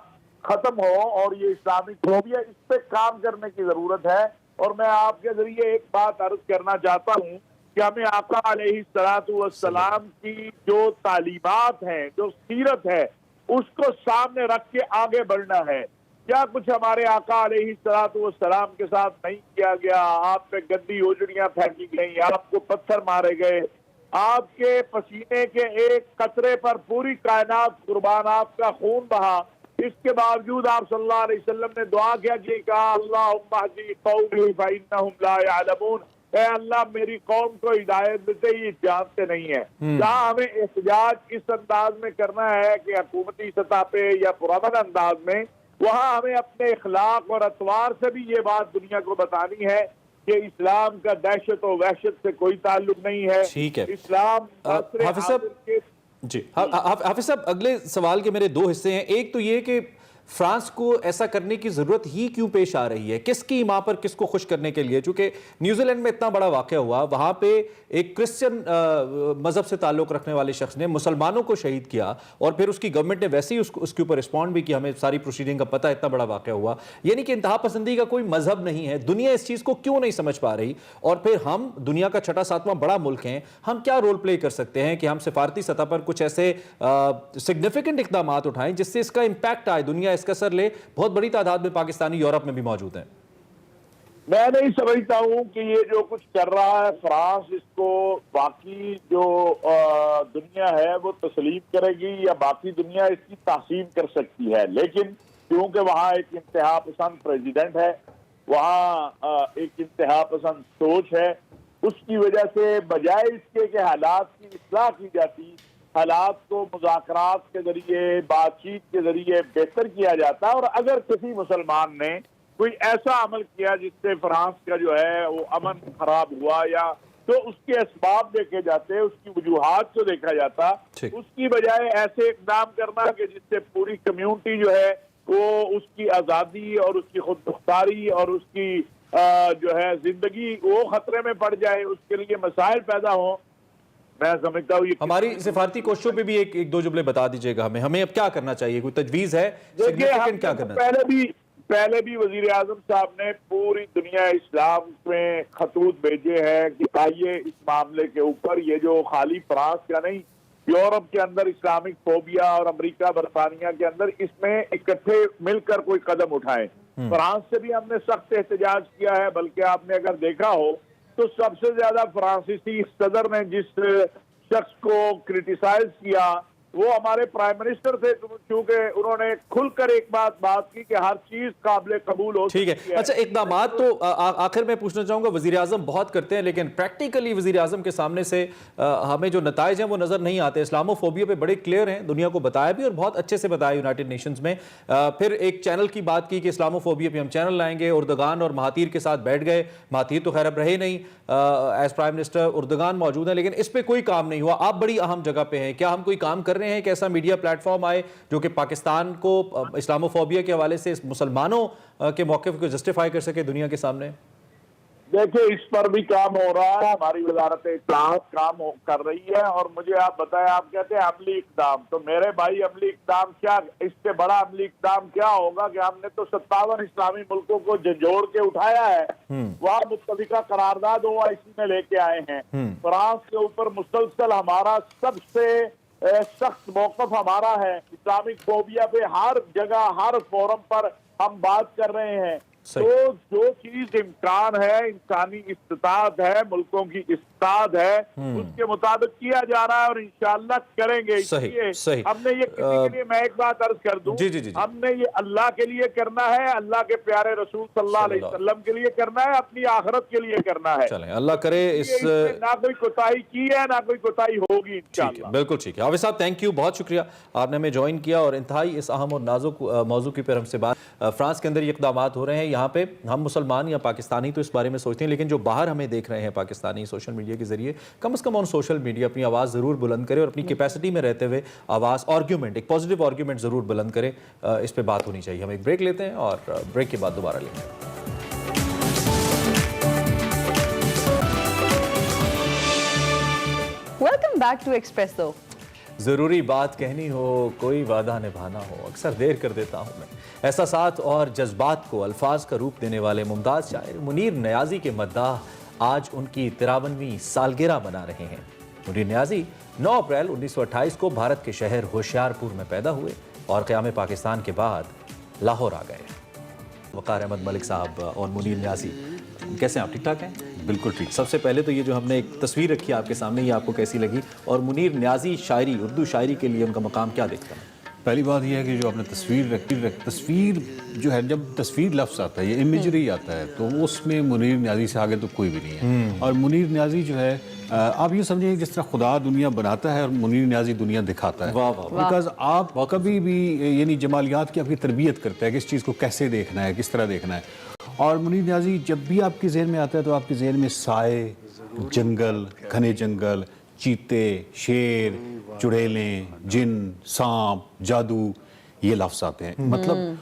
खत्म हो, और ये इस्लामिक फोबिया, इस पे काम करने की जरूरत है। और मैं आपके जरिए एक बात अर्ज करना चाहता हूँ कि हमें आका अलैहिस्सलातु वस्सलाम की जो तालीमात हैं, जो सीरत है, उसको सामने रख के आगे बढ़ना है। क्या कुछ हमारे आका अलैहिस्सलातु वस्सलाम के साथ नहीं किया गया? आप पे गंदी उजड़ियां फेंकी गई, आपको पत्थर मारे गए, आपके पसीने के एक कतरे पर पूरी कायनात कुर्बान, आपका खून बहा, इसके बावजूद आप सल्लल्लाहु अलैहि वसल्लम ने दुआ क्या की? कहा अल्लाहुम्मा हदी कौमी फइन्नहुम ला यअलमून, ऐ अल्लाह मेरी कौम को हिदायत देते, ये जानते नहीं है। जहाँ हमें एहतजाज इस अंदाज में करना है कि हुकूमती सतह पे या पुरअमन अंदाज में, वहाँ हमें अपने इखलाक और अतवार से भी ये बात दुनिया को बतानी है कि इस्लाम का दहशत और वहशत से कोई ताल्लुक नहीं है। ठीक है इस्लाम हाफिज साहब जी। हाफिज साहब, अगले सवाल के मेरे दो हिस्से हैं। एक तो ये कि फ्रांस को ऐसा करने की जरूरत ही क्यों पेश आ रही है? किसकी मां पर किसको खुश करने के लिए? चूंकि न्यूजीलैंड में इतना बड़ा वाकया हुआ, वहां पे एक क्रिश्चियन मजहब से ताल्लुक रखने वाले शख्स ने मुसलमानों को शहीद किया, और फिर उसकी गवर्नमेंट ने वैसे ही उसके ऊपर रिस्पॉन्ड भी किया। हमें सारी प्रोसीडिंग का पता है, इतना बड़ा वाकया हुआ। यानी कि इंतहा पसंदी का कोई मजहब नहीं है। दुनिया इस चीज को क्यों नहीं समझ पा रही? और फिर हम दुनिया का 6वां बड़ा मुल्क हैं, हम क्या रोल प्ले कर सकते हैं कि हम सिफारती सतह पर कुछ ऐसे सिग्निफिकेंट इकदाम उठाएं जिससे इसका इंपैक्ट आए, दुनिया इसका असर ले? बहुत बड़ी तादाद में पाकिस्तानी यूरोप में भी मौजूद हैं। मैं नहीं समझता हूं कि ये जो कुछ कर रहा है फ्रांस, इसको बाकी जो दुनिया है वो तस्लीम करेगी या बाकी दुनिया इसकी तहसीन कर सकती है। लेकिन क्योंकि वहाँ एक इंतहा पसंद प्रेसिडेंट है, वहाँ एक इंतहा पसंद सोच है, उसकी वजह से बजाय इसके कि हालात की इस्लाह की जाती, हालात को मुज़ाकरात के जरिए, बातचीत के जरिए बेहतर किया जाता। और अगर किसी मुसलमान ने कोई ऐसा अमल किया जिससे फ्रांस का जो है वो अमन खराब हुआ, या तो उसके असबाब देखे जाते, उसकी वजूहात को देखा जाता, उसकी बजाय ऐसे इकदाम करना कि जिससे पूरी कम्युनिटी जो है वो उसकी आज़ादी और उसकी खुद मुख्तारी और उसकी जो है जिंदगी वो खतरे में पड़ जाए, उसके लिए मसाइल पैदा हो। मैं समझता हूँ हमारी सिफारती कोशिशों पे भी एक दो जुमले बता दीजिएगा हमें अब क्या करना चाहिए, कोई तजवीज है? देखिए, क्या करना पहले भी वजीर आजम साहब ने पूरी दुनिया इस्लाम में खतूत भेजे हैं कि आइए इस मामले के ऊपर, ये जो खाली फ्रांस का नहीं, यूरोप के अंदर इस्लामिक फोबिया और अमेरिका बरतानिया के अंदर, इसमें इकट्ठे मिलकर कोई कदम उठाएं। फ्रांस से भी हमने सख्त एहतजाज किया है, बल्कि आपने अगर देखा हो तो सबसे ज्यादा फ्रांसीसी सदर ने जिस शख्स को क्रिटिसाइज किया वो हमारे प्राइम मिनिस्टर थे, क्योंकि उन्होंने खुलकर एक बात की कि हर चीज काबिल कबूल हो। ठीक है, अच्छा इक़दामात तो आखिर में पूछना चाहूंगा, वजीर आजम बहुत करते हैं लेकिन प्रैक्टिकली वजीर आजम के सामने से हमें जो नताइज हैं वो नजर नहीं आते। इस्लामोफोबिया पे बड़े क्लियर हैं, दुनिया को बताया भी और बहुत अच्छे से बताया यूनाइटेड नेशंस में। फिर एक चैनल की बात की कि इस्लामोफोबिया पे हम चैनल लाएंगे, उर्दगान और महातीर के साथ बैठ गए, महातीर तो खैर अब रहे नहीं एज प्राइम मिनिस्टर, उर्दगान मौजूद है, लेकिन इस पर कोई काम नहीं हुआ। आप बड़ी अहम जगह पे हैं, क्या हम कोई काम कर रहे हैं कि ऐसा मीडिया प्लेटफॉर्म आए जो कि पाकिस्तान को इस्लामोफोबिया के हवाले से मुसलमानों के मौक़िफ़ को जस्टिफाई कर सके दुनिया के सामने? देखिए, इस पर भी काम हो रहा है, हमारी वजारत इत्तलाआत काम कर रही है। और मुझे आप बताएं, आप कहते हैं अमली इक़दाम, तो मेरे भाई अमली इक़दाम क्या, इससे बड़ा अमली इक़दाम क्या होगा कि हमने तो 57 इस्लामी मुल्कों को जोड़ के उठाया है, वहाँ मुत्तफिका करारदाद OIC में लेके आए हैं। फ्रांस के ऊपर मुसलसल हमारा सबसे सख्त मौक़िफ़ हमारा है, इस्लामिक फोबिया पे हर जगह हर फोरम पर हम बात कर रहे हैं। तो जो चीज इम्कान है, इंसानी इस्तात है, मुल्कों की इस्तात है, उसके मुताबिक किया जा रहा है और इंशाअल्लाह करेंगे। इसलिए हमने ये किसी के लिए, मैं एक बात अर्ज कर दूं, हमने ये अल्लाह के लिए करना है, अल्लाह के प्यारे रसूल सल्लल्लाहु अलैहि वसल्लम के लिए करना है, अपनी आखिरत के लिए करना है। चलें, अल्लाह करे ना कोई कोताही की है ना कोई कोताही होगी इंशाअल्लाह। बिल्कुल ठीक है। हाफिज साहब, थैंक यू, बहुत शुक्रिया, आपने हमें ज्वाइन किया और इंतहाई इस अहम और नाजुक मौजू की पर हमसे बात। फ्रांस के अंदर ये इक़दाम हो रहे हैं, यहाँ पे हम मुसलमान या पाकिस्तानी तो इस बारे में सोचते हैं, लेकिन जो बाहर हमें देख रहे हैं पाकिस्तानी सोशल मीडिया के जरिए, कम से कम ऑन सोशल मीडिया अपनी आवाज़ ज़रूर बुलंद करें और अपनी कैपेसिटी में रहते हुए आवाज़, आर्ग्यूमेंट, एक पॉजिटिव आर्ग्यूमेंट ज़रूर बुलंद करें। इस पर बात होनी चाहिए। हम एक ब्रेक लेते हैं और ब्रेक के बाद दोबारा लेंगे। Welcome back to Expresso. ज़रूरी बात कहनी हो, कोई वादा निभाना हो, अक्सर देर कर देता हूँ मैं। एहसासात और जज्बात को अल्फाज का रूप देने वाले मुमताज़ शायर मुनीर नियाज़ी के मद्दाह आज उनकी 53वीं सालगिरह मना रहे हैं। मुनीर नियाज़ी 9 अप्रैल 1928 को भारत के शहर होशियारपुर में पैदा हुए और क़याम पाकिस्तान के बाद लाहौर आ गए। वक़ार अहमद मलिक साहब और मुनीर नियाज़ी, कैसे हैं आप? ठीक ठाक हैं? बिल्कुल ठीक। सबसे पहले तो ये जो हमने एक तस्वीर रखी है आपके सामने, ये आपको कैसी लगी? और मुनीर नियाज़ी शायरी, उर्दू शायरी के लिए उनका मकाम क्या देखता है? पहली बात यह है कि जो आपने तस्वीर रखी, तस्वीर जो है, जब तस्वीर लफ्ज़ आता है, ये इमेजरी आता है, तो उसमें मुनीर नियाज़ी से आगे तो कोई भी नहीं है। और मुनीर नियाज़ी जो है, आप ये समझिए जिस तरह खुदा दुनिया बनाता है और मुनीर नियाज़ी दुनिया दिखाता है। बिकॉज आप कभी भी यानी जमालियात की आपकी तरबियत करता है कि इस चीज़ को कैसे देखना है, किस तरह देखना है। और मुनीर नियाज़ी जब भी आपके जहन में आता है तो आपके जहन में साए, जंगल, घने जंगल, चीते, शेर, चुड़ैलें, जिन, सांप, जादू, ये लफ्ज़ आते हैं। मतलब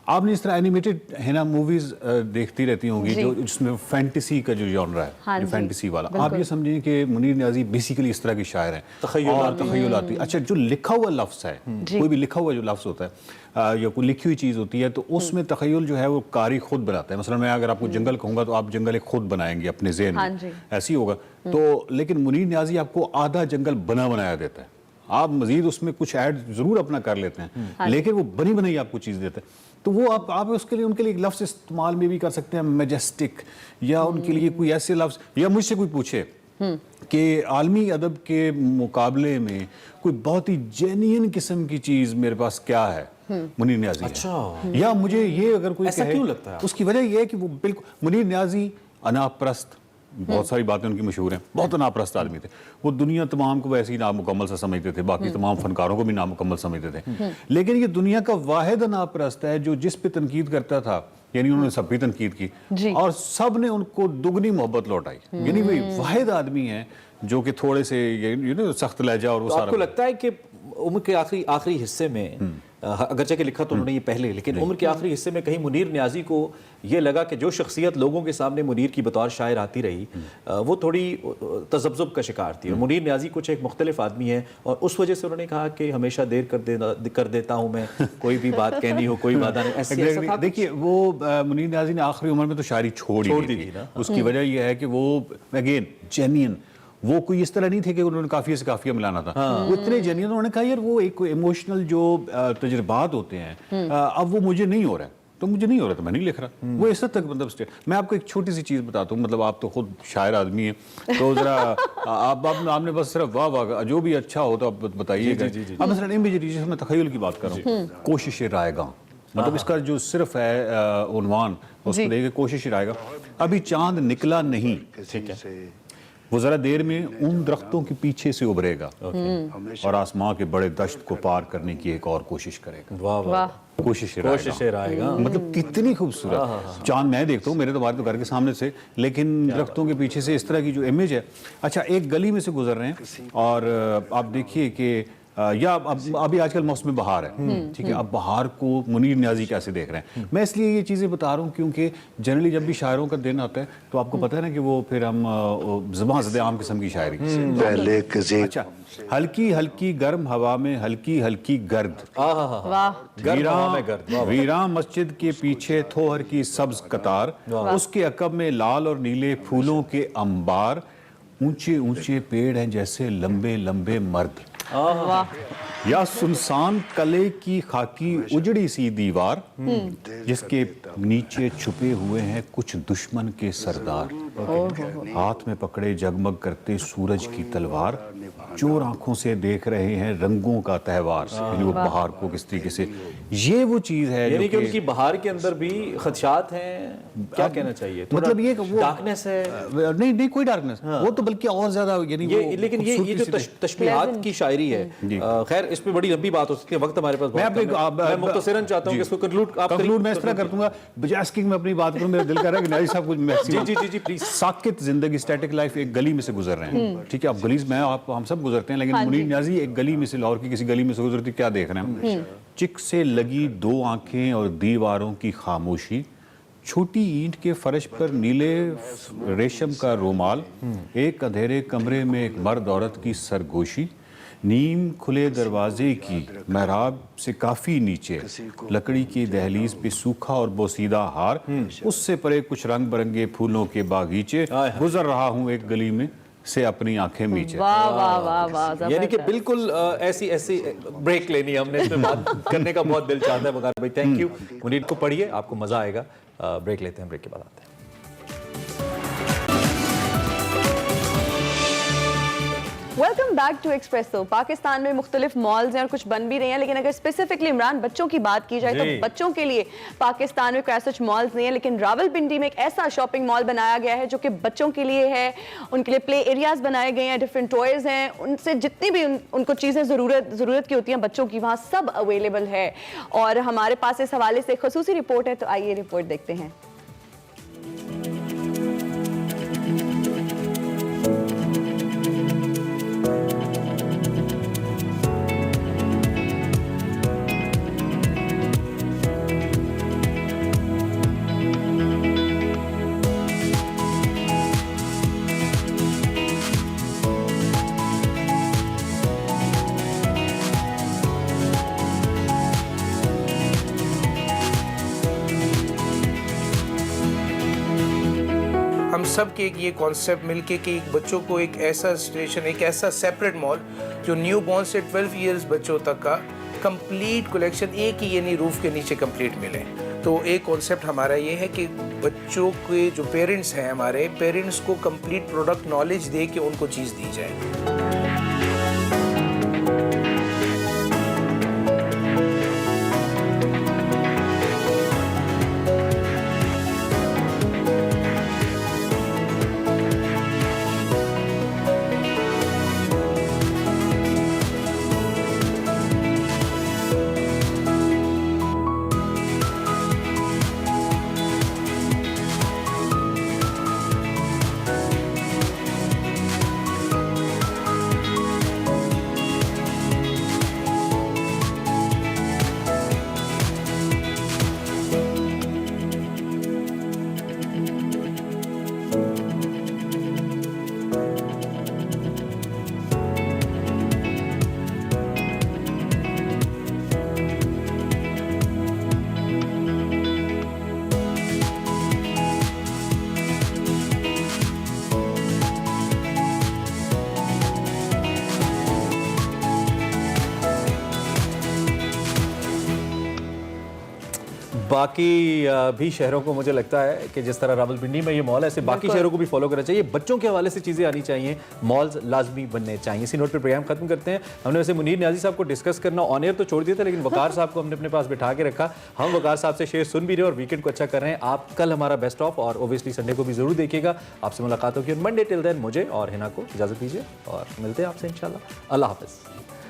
आपने इस तरह एनिमेटेड है ना मूवीज़ देखती रहती होंगी जो जिसमें फैंटेसी का जो जॉनरा है, जो फैंटेसी वाला, आप ये समझें कि मुनीर नियाज़ी बेसिकली इस तरह की शायर हैं। तख़य्युलाती। अच्छा, जो लिखा हुआ लफ्ज़ है, कोई भी लिखा हुआ जो लफ्ज़ होता है या कोई लिखी हुई चीज़ होती है, तो उसमें तख़य्युल जो है वो कारी खुद बनाता है। मसलन मैं अगर आपको जंगल कहूँगा तो आप जंगल एक खुद बनाएंगे अपने ज़हन में, ऐसी होगा। तो लेकिन मुनीर नियाज़ी आपको आधा जंगल बना बनाया देता है, आप मजीद उसमें कुछ ऐड ज़रूर अपना कर लेते हैं, लेकिन वो बनी बनाई आपको चीज़ देता है। तो वो आप उसके लिए उनके लिए लफ्ज़ इस्तेमाल में भी कर सकते हैं, मैजेस्टिक, या उनके लिए कोई ऐसे लफ्ज़, या मुझसे कोई पूछे कि आलमी अदब के मुकाबले में कोई बहुत ही जेन्युइन किस्म की चीज़ मेरे पास क्या है, मुनीर नियाज़ी। अच्छा। या मुझे ये अगर कोई ऐसा क्यों लगता है? उसकी वजह यह है कि वो बिल्कुल मुनीर नियाज़ी अनाप्रस्त, बहुत सारी बातें उनकी मशहूर हैं, बहुत नाप्रस्त आदमी थे। वो दुनिया तमाम को वैसे ही नामुकम्मल सा समझते थे, बाकी तमाम फनकारों को भी नामुकम्मल समझते थे। लेकिन ये दुनिया का वाहिद नाप्रस्त है जो जिस पे तनकीद करता था यानी उन्होंने सब भी तनकीद की और सब ने उनको दुगनी मोहब्बत लौटाई। यानी वही वाहिद आदमी है जो कि थोड़े से सख्त लहजा और वो सारा। आपको लगता है कि उम्र के आखिरी हिस्से में, अगरचे कि लिखा तो उन्होंने ये पहले, लेकिन उम्र के आखिरी हिस्से में कहीं मुनीर न्याजी को ये लगा कि जो शख्सियत लोगों के सामने मुनीर की बतौर शायर आती रही वो थोड़ी तज़ब्ज़ुब का शिकार थी और मुनीर न्याजी कुछ एक मुख्तलिफ आदमी है और उस वजह से उन्होंने कहा कि हमेशा देर कर देता हूँ मैं, कोई भी बात कहनी हो कोई बाधा नहीं, ऐसा। देखिए वो मुनीर न्याजी ने आखिरी उम्र में तो शायरी छोड़ दी थी ना। उसकी वजह यह है कि वो अगेन जेन्युइन, वो कोई इस तरह नहीं थे कि उन्होंने काफिया से काफिया मिलाना था। वो इतने जेन्युइन, उन्होंने कहा यार वो एक इमोशनल जो तजुर्बात होते हैं अब वो मुझे नहीं हो रहा है तो मुझे नहीं हो रहा तो मैं नहीं लिख रहा। वो इस तक मतलब मैं आपको एक छोटी सी चीज़ बताता हूँ, मतलब आप तो खुद शायर आदमी हैं तो ज़रा आपने बस सिर्फ वाह वाह जो भी अच्छा हो तो आप बताइएगा। अब मसलन इमेजरी, जैसे मैं तखय्युल की बात कर रहा हूँ, कोशिश रायगा, मतलब इसका जो सिर्फ है उन्वान उसको देखिए कोशिश रायगा। अभी चांद निकला नहीं, ठीक है, वो जरा देर में उन दरख्तों के पीछे से उभरेगा और आसमां के बड़े दश्त को पार करने की एक और कोशिश करेगा। वाह वाह, कोशिश रायगा, मतलब कितनी खूबसूरत चांद मैं देखता हूँ, मेरे तो बाहर तो घर के सामने से, लेकिन दरख्तों के पीछे से इस तरह की जो इमेज है। अच्छा, एक गली में से गुजर रहे हैं और आप देखिए कि या अभी आजकल मौसम बहार है, ठीक है, अब बहार को मुनीर न्याजी कैसे देख रहे हैं। मैं इसलिए ये चीज़ें बता रहा हूँ क्योंकि जनरली जब भी शायरों का दिन आता है तो आपको पता है ना कि वो फिर हम ज़बान ज़द आम किस्म की शायरी पहले। अच्छा, हल्की हल्की गर्म हवा में हल्की हल्की गर्द, वीरान मस्जिद के पीछे थोहर की सब्ज कतार, उसके अकब में लाल और नीले फूलों के अंबार, ऊंचे ऊंचे पेड़ हैं जैसे लंबे लंबे मर्द, या सुनसान कले की खाकी उजड़ी सी दीवार जिसके नीचे छुपे हुए हैं कुछ दुश्मन के सरदार, हाथ में पकड़े जगमग करते सूरज की तलवार, चोर आंखों से देख रहे हैं रंगों का त्योहार। यानी वो बहार को किस तरीके से, ये वो चीज है यानी कि उनकी बहार के अंदर भी खदशात हैं, क्या कहना चाहिए, मतलब ये डार्कनेस है? नहीं कोई डार्कनेस, वो तो बल्कि और ज्यादा, यानी लेकिन ये जो तशबीहात की शायरी है, खैर इस पे बड़ी लंबी बात हो सकती है, वक्त हमारे पास मैं मुख्तसरन चाहता हूं कि इसको कंक्लूड मैं इस तरह कर दूंगा, बजाय स्किंग में अपनी बात करूं, मेरा दिल कर रहा है कि न्याजी साहब कुछ मैक्सिमम जी प्लीज। साकित जिंदगी, स्टैटिक लाइफ, एक गली में से गुजर रहे हैं, ठीक है, आप गली में हम सब गुजरते हैं, लेकिन मुनीर न्याजी एक गली में से, लाहौर की किसी गली में से गुजरती, क्या देख रहे हैं, चिक से लगी दो आंखें और दीवारों की खामोशी, छोटी ईंट के फर्श पर नीले रेशम का रोमाल, एक अंधेरे कमरे में एक मर्द औरत की सरगोशी, नीम खुले दरवाजे की महराब से काफी नीचे लकड़ी की दहलीज पे सूखा और बोसीदा हार, उससे परे कुछ रंग बिरंगे फूलों के बागीचे, गुजर रहा हूँ एक गली में से अपनी आंखें मीचे। वाह वाह वाह वाह, यानी कि बिल्कुल ऐसी ब्रेक लेनी है हमने, इसमें बात करने का बहुत दिल चाहता है। बकार भाई थैंक यू, मुनीर को पढ़िए, आपको मजा आएगा। ब्रेक लेते हैं, ब्रेक के बाद आते हैं। Welcome back to Expresso. Pakistan में मुख्तलिफ मॉल्स हैं और कुछ बन भी रहे हैं, लेकिन अगर स्पेसिफिकली इमरान बच्चों की बात की जाए तो बच्चों के लिए पाकिस्तान में कोई सच मॉल्स नहीं है, लेकिन रावलपिंडी में एक ऐसा शॉपिंग मॉल बनाया गया है जो कि बच्चों के लिए है। उनके लिए प्ले एरियाज बनाए गए हैं, डिफरेंट टॉयज हैं, उनसे जितनी भी उनको चीज़ें ज़रूरत की होती हैं बच्चों की, वहाँ सब अवेलेबल है। और हमारे पास इस हवाले से खसूसी रिपोर्ट है, तो आइए रिपोर्ट देखते हैं। हम सब के एक ये कॉन्सेप्ट मिलके कि एक बच्चों को एक ऐसा स्टेशन, एक ऐसा सेपरेट मॉल जो न्यू बॉर्न से 12 इयर्स बच्चों तक का कंप्लीट कलेक्शन एक ही यानी रूफ के नीचे कंप्लीट मिले। तो एक कॉन्सेप्ट हमारा ये है कि बच्चों के जो पेरेंट्स हैं, हमारे पेरेंट्स को कंप्लीट प्रोडक्ट नॉलेज दे के उनको चीज़ दी जाए। बाकी भी शहरों को मुझे लगता है कि जिस तरह रावलपिंडी में ये मॉल है, ऐसे बाकी शहरों को भी फॉलो करना चाहिए। बच्चों के हवाले से चीज़ें आनी चाहिए, मॉल्स लाजमी बनने चाहिए। इसी नोट पर प्रोग्राम खत्म करते हैं। हमने वैसे मुनीर न्याजी साहब को डिस्कस करना ऑन एयर तो छोड़ दिया था, लेकिन वकार साहब को हमने अपने पास बिठा के रखा। हम वकार साहब से शेर सुन भी रहे और वीकेंड को अच्छा कर रहे हैं। आप कल हमारा बेस्ट ऑफ और ओबियसली संडे को भी जरूर देखिएगा। आपसे मुलाकात होगी मंडे। टिल देन मुझे और हिना को इजाज़त दीजिए और मिलते हैं आपसे इंशाल्लाह। अल्लाह हाफ़िज़।